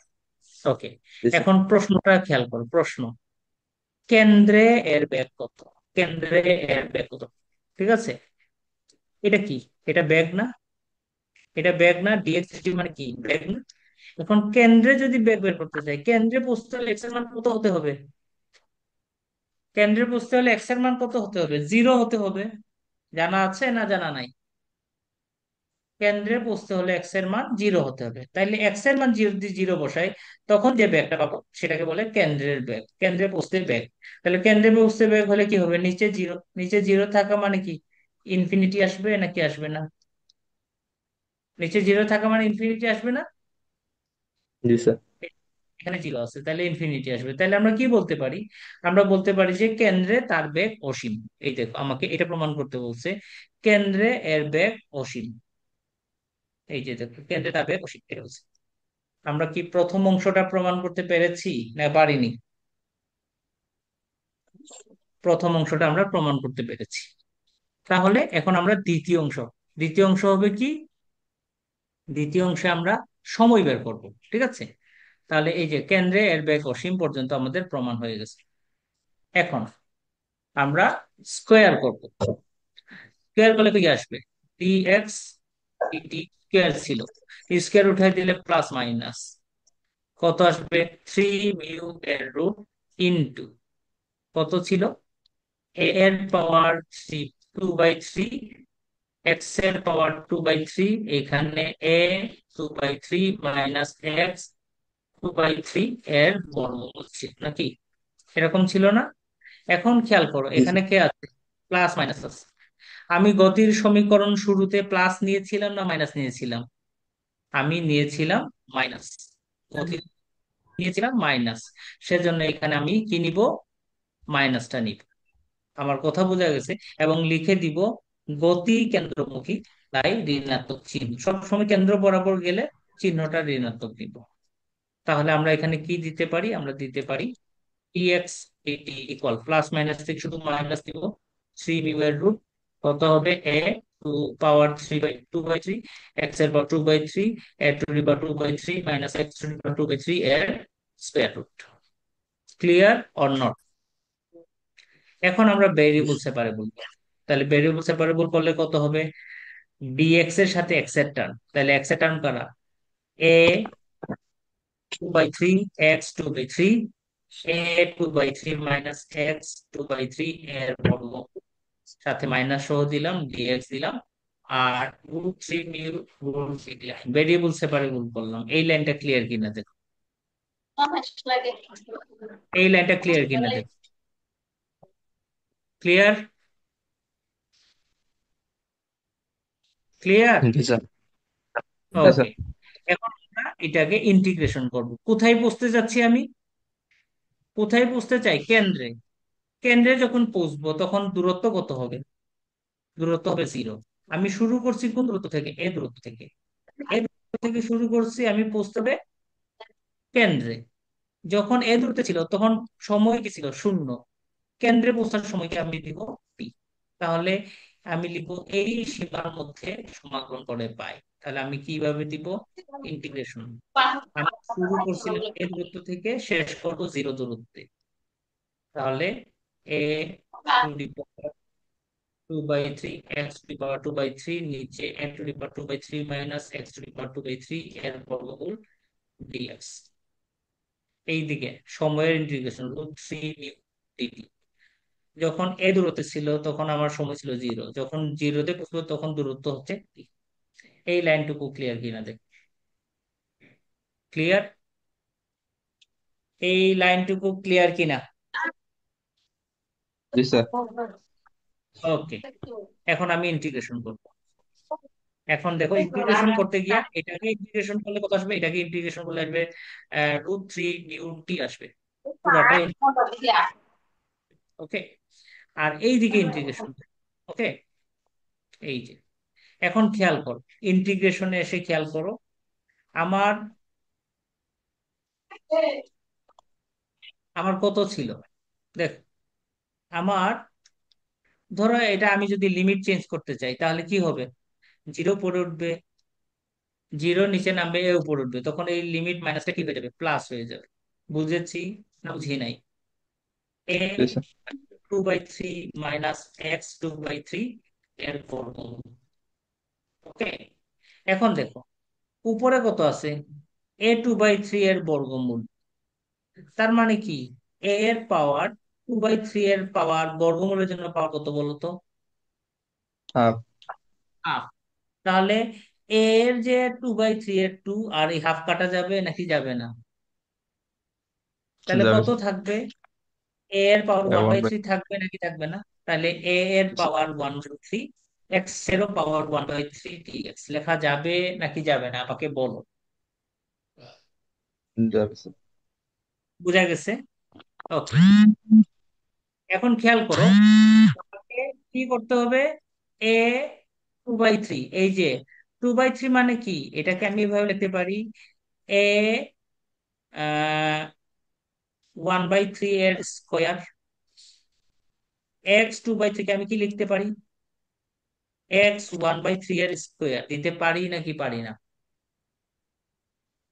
ওকে। জি স্যার। এখন প্রশ্নটা খেয়াল করো, প্রশ্ন, কেন্দ্রে এর ব্যাগ কত, কেন্দ্রে এর ব্যাগ কত, ঠিক আছে? এটা কি, এটা ব্যাগ না, এটা ব্যাগ না, ডিএক্সটি মানে কি, ব্যাগ না? এখন কেন্দ্রে যদি ব্যাগ বের করতে চাই, কেন্দ্রে বসতে হলে এক্স এর মান কত হতে হবে, কেন্দ্রে বসতে হলে এক্স এর মান কত হতে হবে, 0 হতে হবে। জানা আছে না জানা নাই? কেন্দ্রে বসতে হলে এক্স এর মান 0 হতে হবে, তাইলে এক্স এর মান 0 যদি 0 বসাই, তখন যে ব্যাগটা পাবো সেটাকে বলে কেন্দ্রের ব্যাগ, কেন্দ্রে বসতে ব্যাগ। তাহলে কেন্দ্রে বসতে ব্যাগ হলে কি হবে, নিচে 0, নিচে 0 থাকা মানে কি, ইনফিনিটি আসবে নাকি আসবে না, নিচে 0 থাকা মানে ইনফিনিটি আসবে না? জি স্যার। এখানে 0 আছে, তাহলে ইনফিনিটি আসবে। তাহলে আমরা কি বলতে পারি, আমরা বলতে পারি যে কেন্দ্রে তার বেগ অসীম। এই দেখো আমাকে এটা প্রমাণ করতে বলছে, কেন্দ্রে এর বেগ অসীম। এই যে দেখো কেন্দ্রে তার বেগ অসীম, এটা বলছে। আমরা কি প্রথম অংশটা প্রমাণ করতে পেরেছি না পারিনি? প্রথম অংশটা আমরা প্রমাণ করতে পেরেছি। তাহলে এখন আমরা দ্বিতীয় অংশ, দ্বিতীয় অংশ হবে কি, দ্বিতীয় অংশে আমরা সময় বের করব, ঠিক আছে? তাহলে এই যে কেন্দ্রে এর বেগ অসীম পর্যন্ত আমাদের প্রমাণ হয়ে গেছে। এখন আমরা স্কোয়ার করব, স্কোয়ার করলে কি আসবে, ডিএক্স ডিটি স্কোয়ার ছিল, স্কোয়ার উঠাই দিলে প্লাস মাইনাস কত আসবে, 3 μ এর রুট ইনটু কত ছিল, এ এর পাওয়ার 2/3, এক্স এর পাওয়ার 2/3, এখানে এ 2/3 মাইনাস এক্স 2/3 এর বর্গমূল ছিল নাকি, এরকম ছিল না? এখন খেয়াল করো জি এখানে স্যার। কে আছে, প্লাস মাইনাস আছে। আমি গতির সমীকরণ শুরুতে প্লাস নিয়েছিলাম না মাইনাস নিয়েছিলাম, আমি নিয়েছিলাম মাইনাস, গতি নিয়েছিলাম মাইনাস, সেজন্য এখানে আমি কি নিব, মাইনাসটা নিব। আমার কথা বোঝা গেছে? এবং লিখে দিব গতি কেন্দ্রমুখী, তাই ঋণাত্মক চিহ্ন, সবসময় কেন্দ্র বরাবর গেলে চিহ্নটা ঋণাত্মক দিব। তাহলে আমরা এখানে কি দিতে পারি, আমরা দিতে পারি ডিটি ইকুয়াল প্লাস মাইনাস থেকে শুধু মাইনাস দিব, 3 মিউ এর রুট কত হবে, এ টু পাওয়ার 3/2/3, এক্স এর power 2/3, a to the power 2/3 minus x to the power 2/3 এর square root. Clear or not? এখন আমরা ভেরিয়েবল সেপারেবল, তাহলে ভেরিয়েবল সেপারেবল করলে কত হবে, ডিএক্স এর সাথে এক্স এর টার্ম, তাহলে এক্স এর টার্ম কারা, এ 2/3, এক্স 2/3, এ 2/3 মাইনাস এক্স 2/3 এর বর্গ, সাথে মাইনাস সহ দিলাম, ডিএক্স দিলাম, আর √3 মিউ দিলাম। ভেরিয়েবল সেপারেবল করলাম। এই লাইনটা ক্লিয়ার কিনা দেখো, এই লাইনটা ক্লিয়ার কিনা দেখো, ক্লিয়ার, ক্লিয়ার। জি স্যার। হ্যাঁ ওকে, স্যার। এখন আমরা এটাকে ইন্টিগ্রেশন করব। কোথায় বসতে যাচ্ছি আমি, কোথায় বসতে চাই, কেন্দ্রে। কেন্দ্রে যখন পৌঁছবো তখন দূরত্ব কত হবে, দূরত্ব হবে 0। আমি শুরু করছি কোন দূরত্ব থেকে, এ দূরত্ব থেকে, এ দূরত্ব থেকে শুরু করছি, আমি পৌঁছতে হবে কেন্দ্রে। যখন এ দূরত্বে ছিল তখন সময় কি ছিল, 0। কেন্দ্রে পৌঁছার সময়কে আমি দিব টি। তাহলে আমি লিখবো এই সীমার মধ্যে সমাকলন করে পাই। তাহলে আমি কিভাবে দিব, ইন্টিগ্রেশন। আমি শুরু করছিলাম এ দূরত্ব থেকে, শেষ করবো 0 দূরত্বে। তাহলে a to the power 2/3, x to the power 2/3, নিচে a to the power 2/3 minus x to the power 2/3 এর বর্গমূল ডিএক্স। এইদিকে সময়ের ইন্টিগ্রেশন √3 মিউ ডিটি। যখন এ দূরত্বে ছিল তখন আমার সময় ছিল 0, যখন 0-তে পৌঁছবো তখন দূরত্ব হচ্ছে t। এই লাইনটুকু ক্লিয়ার কিনা দেখ, ক্লিয়ার, এই লাইনটুকু ক্লিয়ার কিনা। জি স্যার। ওকে, এখন আমি ইন্টিগ্রেশন করব। এখন দেখো ইন্টিগ্রেশন করতে গিয়া এটাকে ইন্টিগ্রেশন করলে কত আসবে, এটাকে ইন্টিগ্রেশন করলে আসবে √3 মিউ টি আসবে পুরাটাই। ওকে, আর এই দিকে ইন্টিগ্রেশন, ওকে, এই যে, এখন খেয়াল করো, ইন্টিগ্রেশনে এসে খেয়াল করো, আমার আমার কত ছিল, দেখ, আমার, ধরো এটা আমি যদি লিমিট চেঞ্জ করতে চাই তাহলে কি হবে, 0 পড়ে উঠবে, 0 নিচে নামবে, এ উপরে উঠবে, তখন এই লিমিট মাইনাসটা কি হয়ে যাবে, প্লাস হয়ে যাবে। বুঝেছি না বুঝি নাই, এ জি স্যার। 2/3 মাইনাস এক্স 2/3 এর বর্গমূল। ওকে, এখন দেখো উপরে কত আছে, a2/3 এর বর্গমূল। তার মানে কি, এ এর পাওয়ার 2/3 এর পাওয়ার বর্গমূলের জন্য পাওয়ার কত বলো তো, হাফ। হাফ। তাহলে এ এর যে 2/3 এর 2, আর এই হাফ কাটা যাবে নাকি যাবে না, তাহলে যাবে কত স্যার। থাকবে, এ এর power one one bye bye. Three থাকবে নাকি থাকবে না, তাহলে এ এর পাওয়ার 1/3, এক্স এরও পাওয়ার 1/3 ডিএক্স লেখা যাবে নাকি যাবে না, আমাকে বলো। যাবে স্যার। বুঝা গেছে? ওকে, এখন খেয়াল করো, আমাকে কি করতে হবে, এ 2/3, এই যে 2/3 মানে কি, এটাকে আমি এভাবে লিখতে পারি, এ 1/3 এর স্কোয়ার, এক্স 2/3 কে আমি কি লিখতে পারি, এক্স 1/3 এর স্কোয়ার দিতে পারি নাকি পারি না,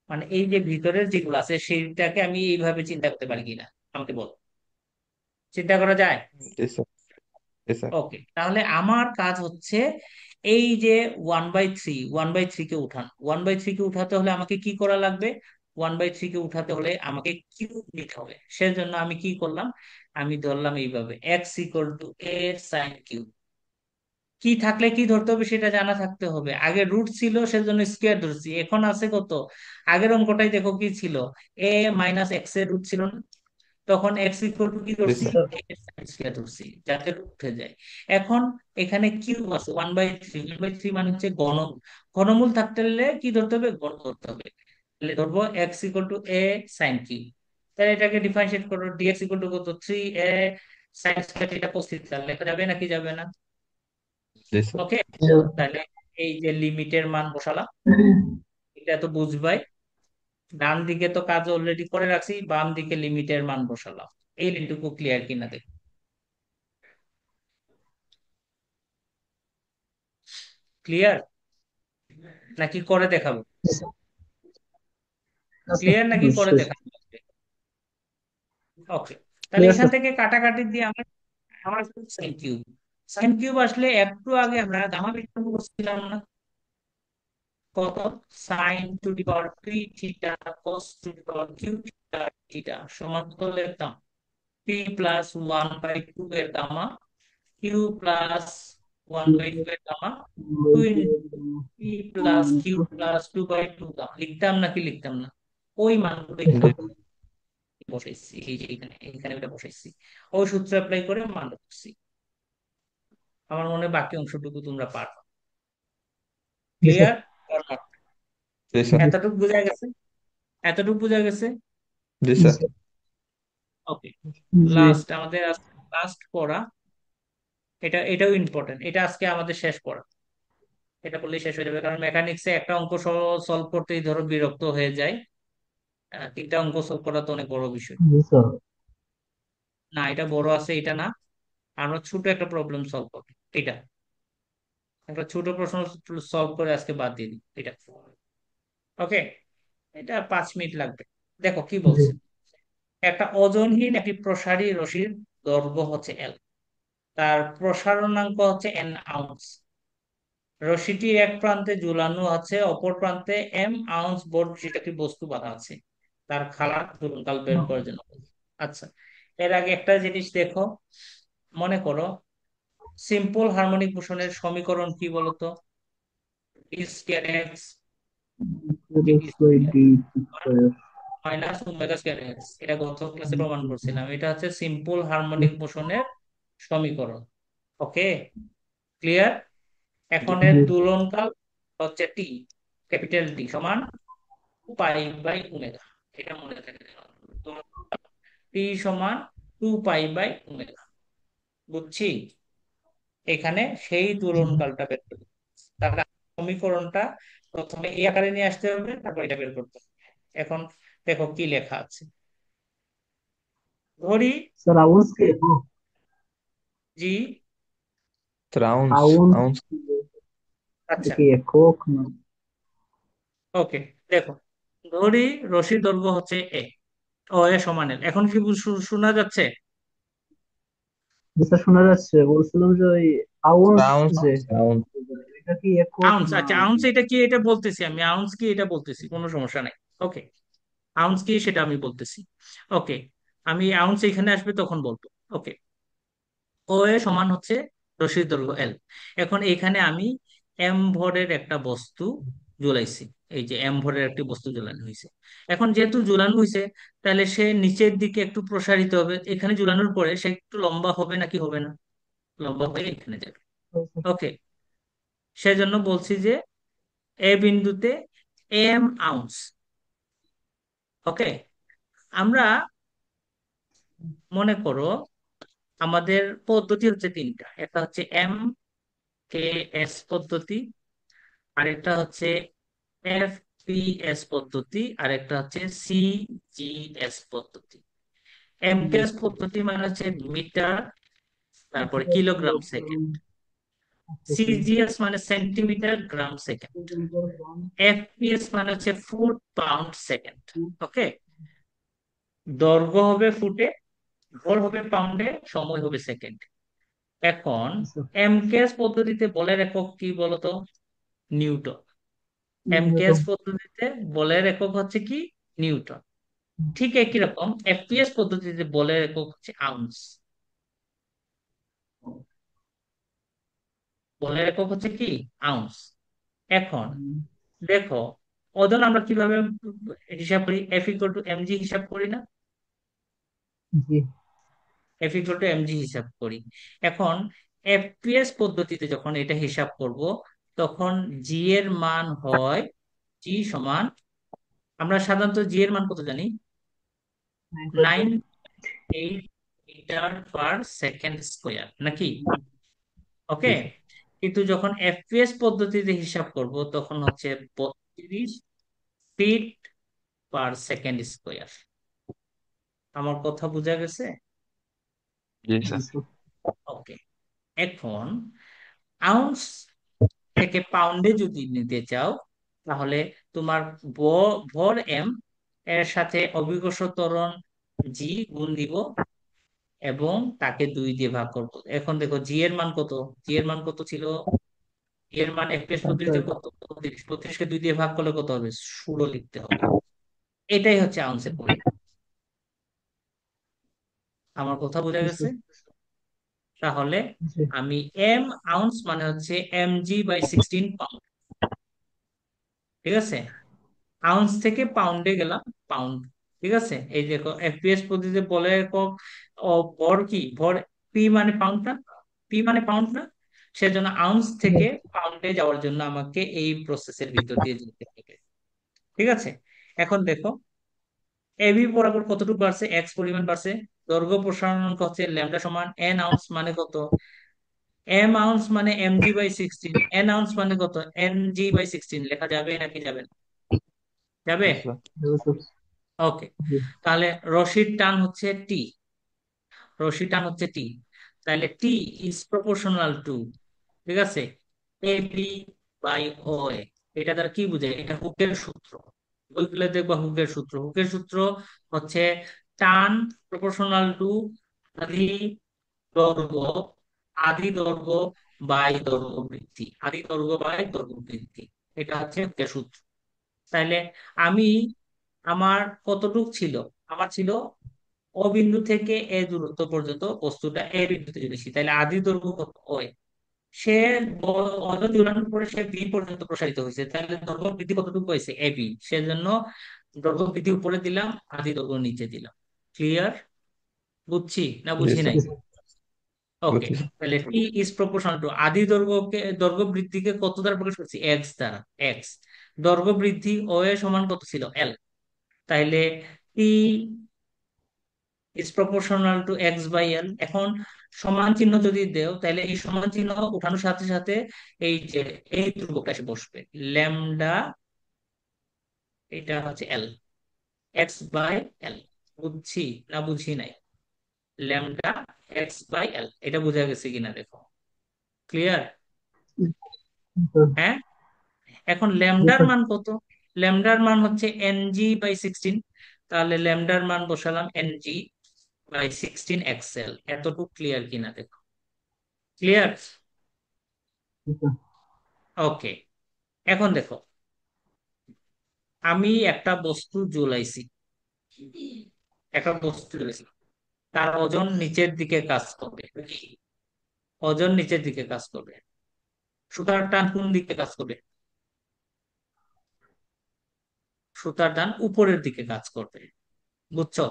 মানে এই যে ভিতরের যেগুলো আছে সেইটাকে আমি এইভাবে চিন্তা করতে পারি কিনা, আমাকে বল, চিন্তা করা যায়? জি স্যার। জি স্যার। ওকে, তাহলে আমার কাজ হচ্ছে এই যে 1/3, 1/3 কে উঠান, 1/3 কে উঠাতে হলে আমাকে কি করা লাগবে, 1/3 কে উঠাতে হলে আমাকে কিউব নিতে হবে। সেজন্য আমি কি করলাম, আমি ধরলাম এইভাবে x equal to A sine cube. কি থাকলে কি ধরতে হবে সেটা জানা থাকতে হবে, আগে রুট ছিল সেজন্য স্কোয়ার ধরছি, এখন আছে কত, আগের অঙ্কটাই দেখো কি ছিল, এ মাইনাস এক্স এর রুট ছিল না, তখন এক্স ইকুয়াল টু কি জি ধরছি, স্যার। sin স্কয়ার ধরছি যাতে root উঠে যায়। এখন এখানে কিউব আছে 1/3, 1/3 মানে হচ্ছে ঘনমূল, ঘনমূল থাকতে হলে কি ধরতে হবে, গড় ধরতে হবে। তাহলে ধরবো x equal to A sine cube. তাহলে এটাকে ডিফারেন্সিয়েট করো, ডিএক্স ইকুয়াল টু কত, 3 এ সাইন স্কয়ার এটা পঁচিশ, তাহলে লেখা যাবে নাকি যাবে না? জি স্যার। ওকে, তাহলে এই যে লিমিটের মান বসালাম, এটা তো বুঝবাই, ডান দিকে তো কাজ অলরেডি করে রাখছি, বাম দিকে লিমিটের মান বসালাম, এই লাইনটুকু ক্লিয়ার কিনা দেখ, ক্লিয়ার নাকি করে দেখাবো? জি স্যার। আচ্ছা, ক্লিয়ার নাকি করে বুঝছি স্যার। দেখাবো? ওকে, তাহলে ক্লিয়ার এখান স্যার। থেকে কাটাকাটি দিয়ে আমরা আমার সাইন কিউব, সাইন কিউব আসলে একটু আগে আমরা গামা বিজ্ঞান করছিলাম না? কত? Sine to the power 3 theta cos to the power q theta theta সমান কত লিখতাম? 3+1/2 এর গামা, কিউ প্লাস 1/2 এর gamma, two into p plus q plus 2/2 gamma. লিখতাম নাকি লিখতাম না? ওই মানগুলো এখানে জি বসাইছি, এই যে এখানে এখানে ওটা বসাইছি, ওই সূত্র অ্যাপ্লাই করে মান রাখছি। আমার মনে হয় বাকি অংশটুকু তোমরা পারো। জি স্যার। ক্লিয়ার? জি স্যার। জি এতটুকু বোঝা গেছে? এতটুকু বোঝা গেছে? জি জি স্যার। স্যার। ওকে, জি লাস্ট আমাদের লাস্ট পড়া, এটাও ইম্পর্টেন্ট, এটা আজকে আমাদের শেষ পড়া। এটা করলেই শেষ হয়ে যাবে, কারণ মেকানিক্সে একটা অঙ্ক সলভ করতেই ধরো বিরক্ত হয়ে যায়। 3টা অঙ্ক সলভ করা তো অনেক বড় বিষয়। জি স্যার। না, এটা বড় আছে এটা না, আমরা ছোট একটা প্রবলেম সলভ করবো। এটা একটা ছোট প্রশ্ন সলভ করে আজকে বাদ দিয়ে দিই এটা। ওকে, এটা 5 মিনিট লাগবে। দেখো কি জি বলছে। একটা ওজনহীন একটি প্রসারী রশির দৈর্ঘ্য হচ্ছে এল, তার প্রসারণাঙ্ক হচ্ছে এন আউন্স। রশিটি এক প্রান্তে ঝুলানো আছে, অপর প্রান্তে এম আউন্স বর্জিত একটি বস্তু বাঁধা আছে, তার খালার দূরত্ব বের করার জন্য। আচ্ছা, এর আগে একটা জিনিস দেখো, মনে করো সিম্পল হারমোনিক মোশনের সমীকরণ কি বলতো? T square x x by d square. Minus omega square x, এটা গত ক্লাসে প্রমাণ করছিলাম। এটা হচ্ছে সিম্পল হারমোনিক মোশনের সমীকরণ। ওকে, ক্লিয়ার? এখন এর জি দোলনকাল হচ্ছে টি, ক্যাপিটাল টি সমান পাই বাই ওমেগা। এটা মনে থাকে, টি সমান 2 পাই বাই ওমেগা। বুঝছি? এখানে সেই দোলনকালটা বের করতে হবে। তাহলে সমীকরণটা প্রথমে এই আকারে নিয়ে আসতে হবে, তারপর এটা বের করতে হবে। এখন দেখো কি লেখা আছে। ধরি স্যার। আউন্স কে? জি, স্যার আউন্স। Ounce ounce. আচ্ছা, কি একক না? ওকে, দেখো ধরি রশির দৈর্ঘ্য হচ্ছে এ, ও এ সমান L। এখন কি শোনা যাচ্ছে? জি স্যার, শোনা যাচ্ছে। বলছিলাম যে ওই আউন্স আউন্স। যে, আউন্স। এটা কি একক আউন্স, না? আচ্ছা আউন্স এটা কি এটা বলতেছি আমি, আউন্স কি এটা বলতেছি, কোনো সমস্যা নাই। ওকে, আউন্স কি সেটা আমি বলতেছি। ওকে, আমি আউন্স এখানে আসবে তখন বলবো। ওকে, ও এ সমান হচ্ছে রশির দৈর্ঘ্য এল। এখন এখানে আমি এম ভরের একটা বস্তু ঝুলাইছি, এই যে এম ভরের একটি বস্তু ঝুলানো হয়েছে। এখন যেহেতু ঝুলানো হয়েছে, তাহলে সে নিচের দিকে একটু প্রসারিত হবে। এখানে ঝুলানোর পরে সে একটু লম্বা হবে নাকি হবে না? লম্বা হয়ে এখানে যাবে। ওকে, সেজন্য বলছি যে এ বিন্দুতে এম আউন্স। ওকে, আমরা মনে করো আমাদের পদ্ধতি হচ্ছে 3টা, একটা হচ্ছে এম কে এস পদ্ধতি, আরেকটা হচ্ছে এফ পি এস পদ্ধতি, আরেকটা হচ্ছে সি জি এস পদ্ধতি। এম কে এস পদ্ধতি মানে হচ্ছে মিটার, তারপরে কিলোগ্রাম সেকেন্ড। সিজিএস মানে সেন্টিমিটার গ্রাম সেকেন্ড। এফপিএস মানে হচ্ছে ফুট পাউন্ড সেকেন্ড। ওকে, দৈর্ঘ্য হবে ফুটে, ভর হবে পাউন্ডে, সময় হবে সেকেন্ড। এখন এমকেএস পদ্ধতিতে বলের একক কি বলতো? নিউটন। এমকেএস পদ্ধতিতে বলের একক হচ্ছে কি? নিউটন। ঠিক একই রকম এফপিএস পদ্ধতিতে বলের একক হচ্ছে আউন্স। বলের একক হচ্ছে কি? আউন্স। এখন দেখো, ওজন আমরা কিভাবে হিসাব করি? এফ ইকুয়াল টু এমজি হিসাব করি না? জি এফ ইকুয়াল টু এমজি হিসাব করি। এখন এফপিএস পদ্ধতিতে যখন এটা হিসাব করব, তখন জি এর মান হয় জি সমান, আমরা সাধারণত জি এর মান কত জানি? 9.8 মিটার পার সেকেন্ড স্কোয়ার নাকি? ওকে, জি স্যার। কিন্তু যখন এফপিএস পদ্ধতিতে হিসাব করব তখন হচ্ছে 32 ফিট পার সেকেন্ড স্কোয়ার। আমার কথা বোঝা গেছে? जी জি सर। স্যার। ওকে, এখন আউন্স থেকে পাউন্ডে যদি নিতে চাও, তাহলে তোমার ভর এম এর সাথে অভিকর্ষ ত্বরণ জি গুণ দিব, এবং তাকে 2 দিয়ে ভাগ করব। এখন দেখো জি এর মান কত, জি এর মান কত ছিল, এর মান FPS পদ্ধতিতে স্যার কত, 35, 35কে 2 দিয়ে ভাগ করলে কত হবে, 16 লিখতে হবে। এটাই হচ্ছে আউন্সের পরিমাণ। আমার কথা বোঝা জি গেছে? স্যার। তাহলে জি আমি এম আউন্স মানে হচ্ছে mg/16 পাউন্ড, ঠিক আছে? আউন্স থেকে পাউন্ডে গেলাম, পাউন্ড, ঠিক আছে? এই দেখো FPS পদ্ধতিতে বলে একক ভর কি, ভর পি মানে পাউন্ড না, পি মানে পাউন্ড না, সেজন্য আউন্স থেকে পাউন্ডে যাওয়ার জন্য আমাকে এই প্রসেসের ভিতর দিয়ে যেতে হবে, ঠিক আছে? এখন দেখো এবি বরাবর কতটুকু বাড়ছে, এক্স পরিমাণ বাড়ছে। দৈর্ঘ্য প্রসারণাঙ্ক হচ্ছে ল্যামডা সমান এন আউন্স মানে কত, এম আউন্স মানে mg/16, এন আউন্স মানে কত, mg/16। লেখা যাবে নাকি যাবে না? যাবে। जी सर। যাবে স্যার। ওকে, জি তাহলে রশির টান হচ্ছে টি, রশি টান হচ্ছে টি, তাহলে টি ইজ প্রপোর্শনাল টু, ঠিক আছে, এ বি বাই ও এ। এটা দ্বারা কি বোঝায়, এটা হুকের সূত্র, বইগুলো দেখবা হুকের সূত্র, হুকের সূত্র হচ্ছে টান প্রপোর্শনাল টু আদি দৈর্ঘ্য, আদি দৈর্ঘ্য বাই দৈর্ঘ্য বৃদ্ধি, আদি দৈর্ঘ্য বাই দৈর্ঘ্য বৃদ্ধি। এটা হচ্ছে হুকের সূত্র। তাইলে আমি, আমার কতটুক ছিল, আমার ছিল ও বিন্দু থেকে এ দূরত্ব পর্যন্ত বস্তুটা এ বিন্দুতে চলেছি, তাহলে আদি দৈর্ঘ্য কত, ওই, সে অত জোড়ানোর পরে সে বি পর্যন্ত প্রসারিত হয়েছে, তাহলে দৈর্ঘ্য বৃদ্ধি কতটুকু হয়েছে, এ বি, সেজন্য দৈর্ঘ্য বৃদ্ধি উপরে দিলাম, আদি দৈর্ঘ্য নিচে দিলাম। ক্লিয়ার? বুঝছি না जी বুঝি सर। নাই? জি স্যার। ওকে, बहुत ही सर। তাহলে টি ইজ প্রপোর্শনাল টু আদি দৈর্ঘ্যকে, দৈর্ঘ্য বৃদ্ধিকে কত দ্বারা প্রকাশ করছি, এক্স দ্বারা, এক্স। দৈর্ঘ্য বৃদ্ধি ও এর সমান কত ছিল, এল। তাইলে T is proportional to x by L. এখন সমান চিহ্ন যদি দেও, তাহলে এই সমান চিহ্ন উঠানোর সাথে সাথে এই যে এই ধ্রুবকটা এসে বসবে, ল্যামডা, এটা হচ্ছে এল, এক্স বাই এল। বুঝছি না বুঝি নাই? ল্যামডা এক্স বাই এল, এটা বোঝা গেছে কিনা দেখো। ক্লিয়ার? হ্যাঁ। এখন জি ল্যামডার স্যার। মান কত, ল্যামডার মান হচ্ছে mg/16, তাহলে ল্যামডার মান বসালাম mg/16 এক্সেল। এতটুকু ক্লিয়ার কিনা দেখো। ক্লিয়ার? জি স্যার। ওকে, এখন দেখো আমি একটা বস্তু ঝুলাইছি, একটা বস্তু ঝুলাইছি, তার ওজন নিচের দিকে কাজ করবে, ওজন নিচের দিকে কাজ করবে, সুতার টান কোন দিকে কাজ করবে, সুতার টান উপরের দিকে কাজ করবে। বুঝছো?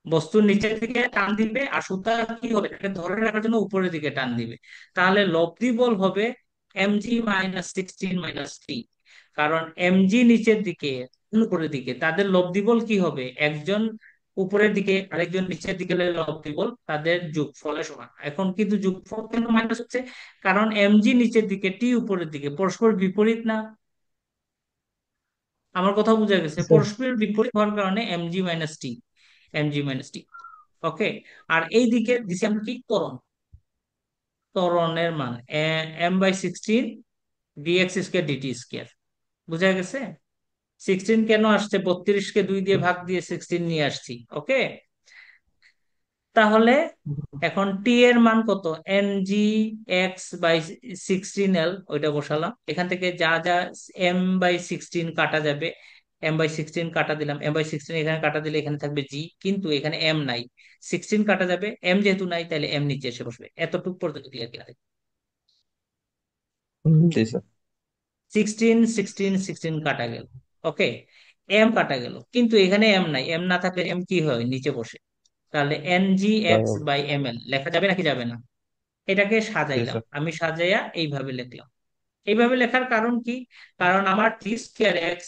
বস্তুর নিচের দিকে টান দিবে আর সুতা কি হবে, এটাকে ধরে রাখার জন্য উপরের দিকে টান দিবে। তাহলে লব্ধি বল হবে mg/16 - t। কারণ mg নিচের দিকে, উপরের দিকে, তাদের লব্ধি বল কি হবে, একজন উপরের দিকে আরেকজন নিচের দিকে হলে লব্ধি বল তাদের যোগফলের সমান। এখন কিন্তু যোগফল কেন মাইনাস হচ্ছে, কারণ mg নিচের দিকে টি উপরের দিকে, পরস্পর বিপরীত না? আমার কথা বোঝা গেছে? জি স্যার। পরস্পর বিপরীত হওয়ার কারণে mg - t, mg - t। ওকে, আর এই দিকে দিছি আমরা কি, ত্বরণ, ত্বরণের মান m/16 dx²dt²। বুঝা গেছে? 16 কেন আসছে, 32কে 2 দিয়ে ভাগ দিয়ে 16 নিয়ে আসছি। ওকে, তাহলে এখন টি এর মান কত, mg(x/16l), ওইটা বসালাম। এখান থেকে যা যা m/16 কাটা যাবে, m/16 কাটা দিলাম, m/16 এখানে কাটা দিলে এখানে থাকবে জি, কিন্তু এখানে এম নাই, 16 কাটা যাবে, এম যেহেতু নাই তাহলে এম নিচে এসে বসবে। এতটুকু পর্যন্ত ক্লিয়ার কিনা? जी सर। 16 16 16 কাটা গেল। ওকে, এম কাটা গেল, কিন্তু এখানে এম নাই, এম না থাকলে এম কি হয়, নিচে বসে। তাহলে এন জি এক্স बराबर। বাই এম এল লেখা যাবে নাকি যাবে না? এটাকে जी সাজাইলাম, सर। আমি সাজাইয়া এইভাবে লিখলাম। এইভাবে লেখার কারণ কি, কারণ আমার t²x,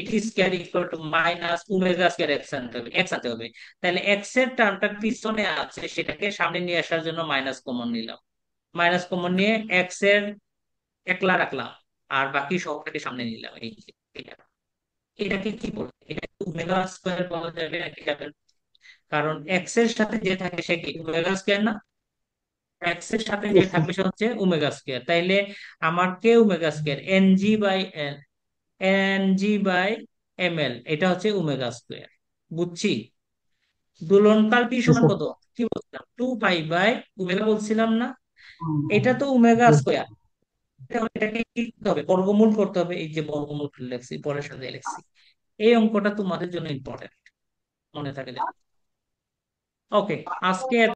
it²=-ওমেগা²x আনতে হবে, এক্স আনতে হবে। তাহলে এক্স এর টার্মটা পিছনে আছে, সেটাকে সামনে নিয়ে আসার জন্য মাইনাস কমন নিলাম, মাইনাস কমন নিয়ে এক্স এর একলা রাখলাম, আর বাকি সবটাকে সামনে নিলাম। এই যে এটা, এটাকে কি বলে, এটা ওমেগা স্কয়ার বলা যাবে নাকি যাবে না? কারণ এক্স এর সাথে যে থাকে সে কি ওমেগা স্কোয়ার না? এক্স এর সাথে যে ইয়েস স্যার। থাকবে সে হচ্ছে ওমেগা স্কোয়ার। তাইলে আমার K omega square N G by N, N G by M L, এটা হচ্ছে ওমেগা স্কোয়ার। বুঝছি? দোলনকাল টি জি সমান স্যার। কত? কি বলছিলাম, 2 পাই বাই ওমেগা বলছিলাম না? এটা তো ওমেগা জি স্যার। স্কোয়ার। এটাকে কি করতে হবে, বর্গমূল করতে হবে। এই যে বর্গমূল করে লিখছি, পরের সাথে লিখছি। এই অঙ্কটা তোমাদের জন্য ইম্পর্টেন্ট, মনে থাকে যেন। ওকে, আজকে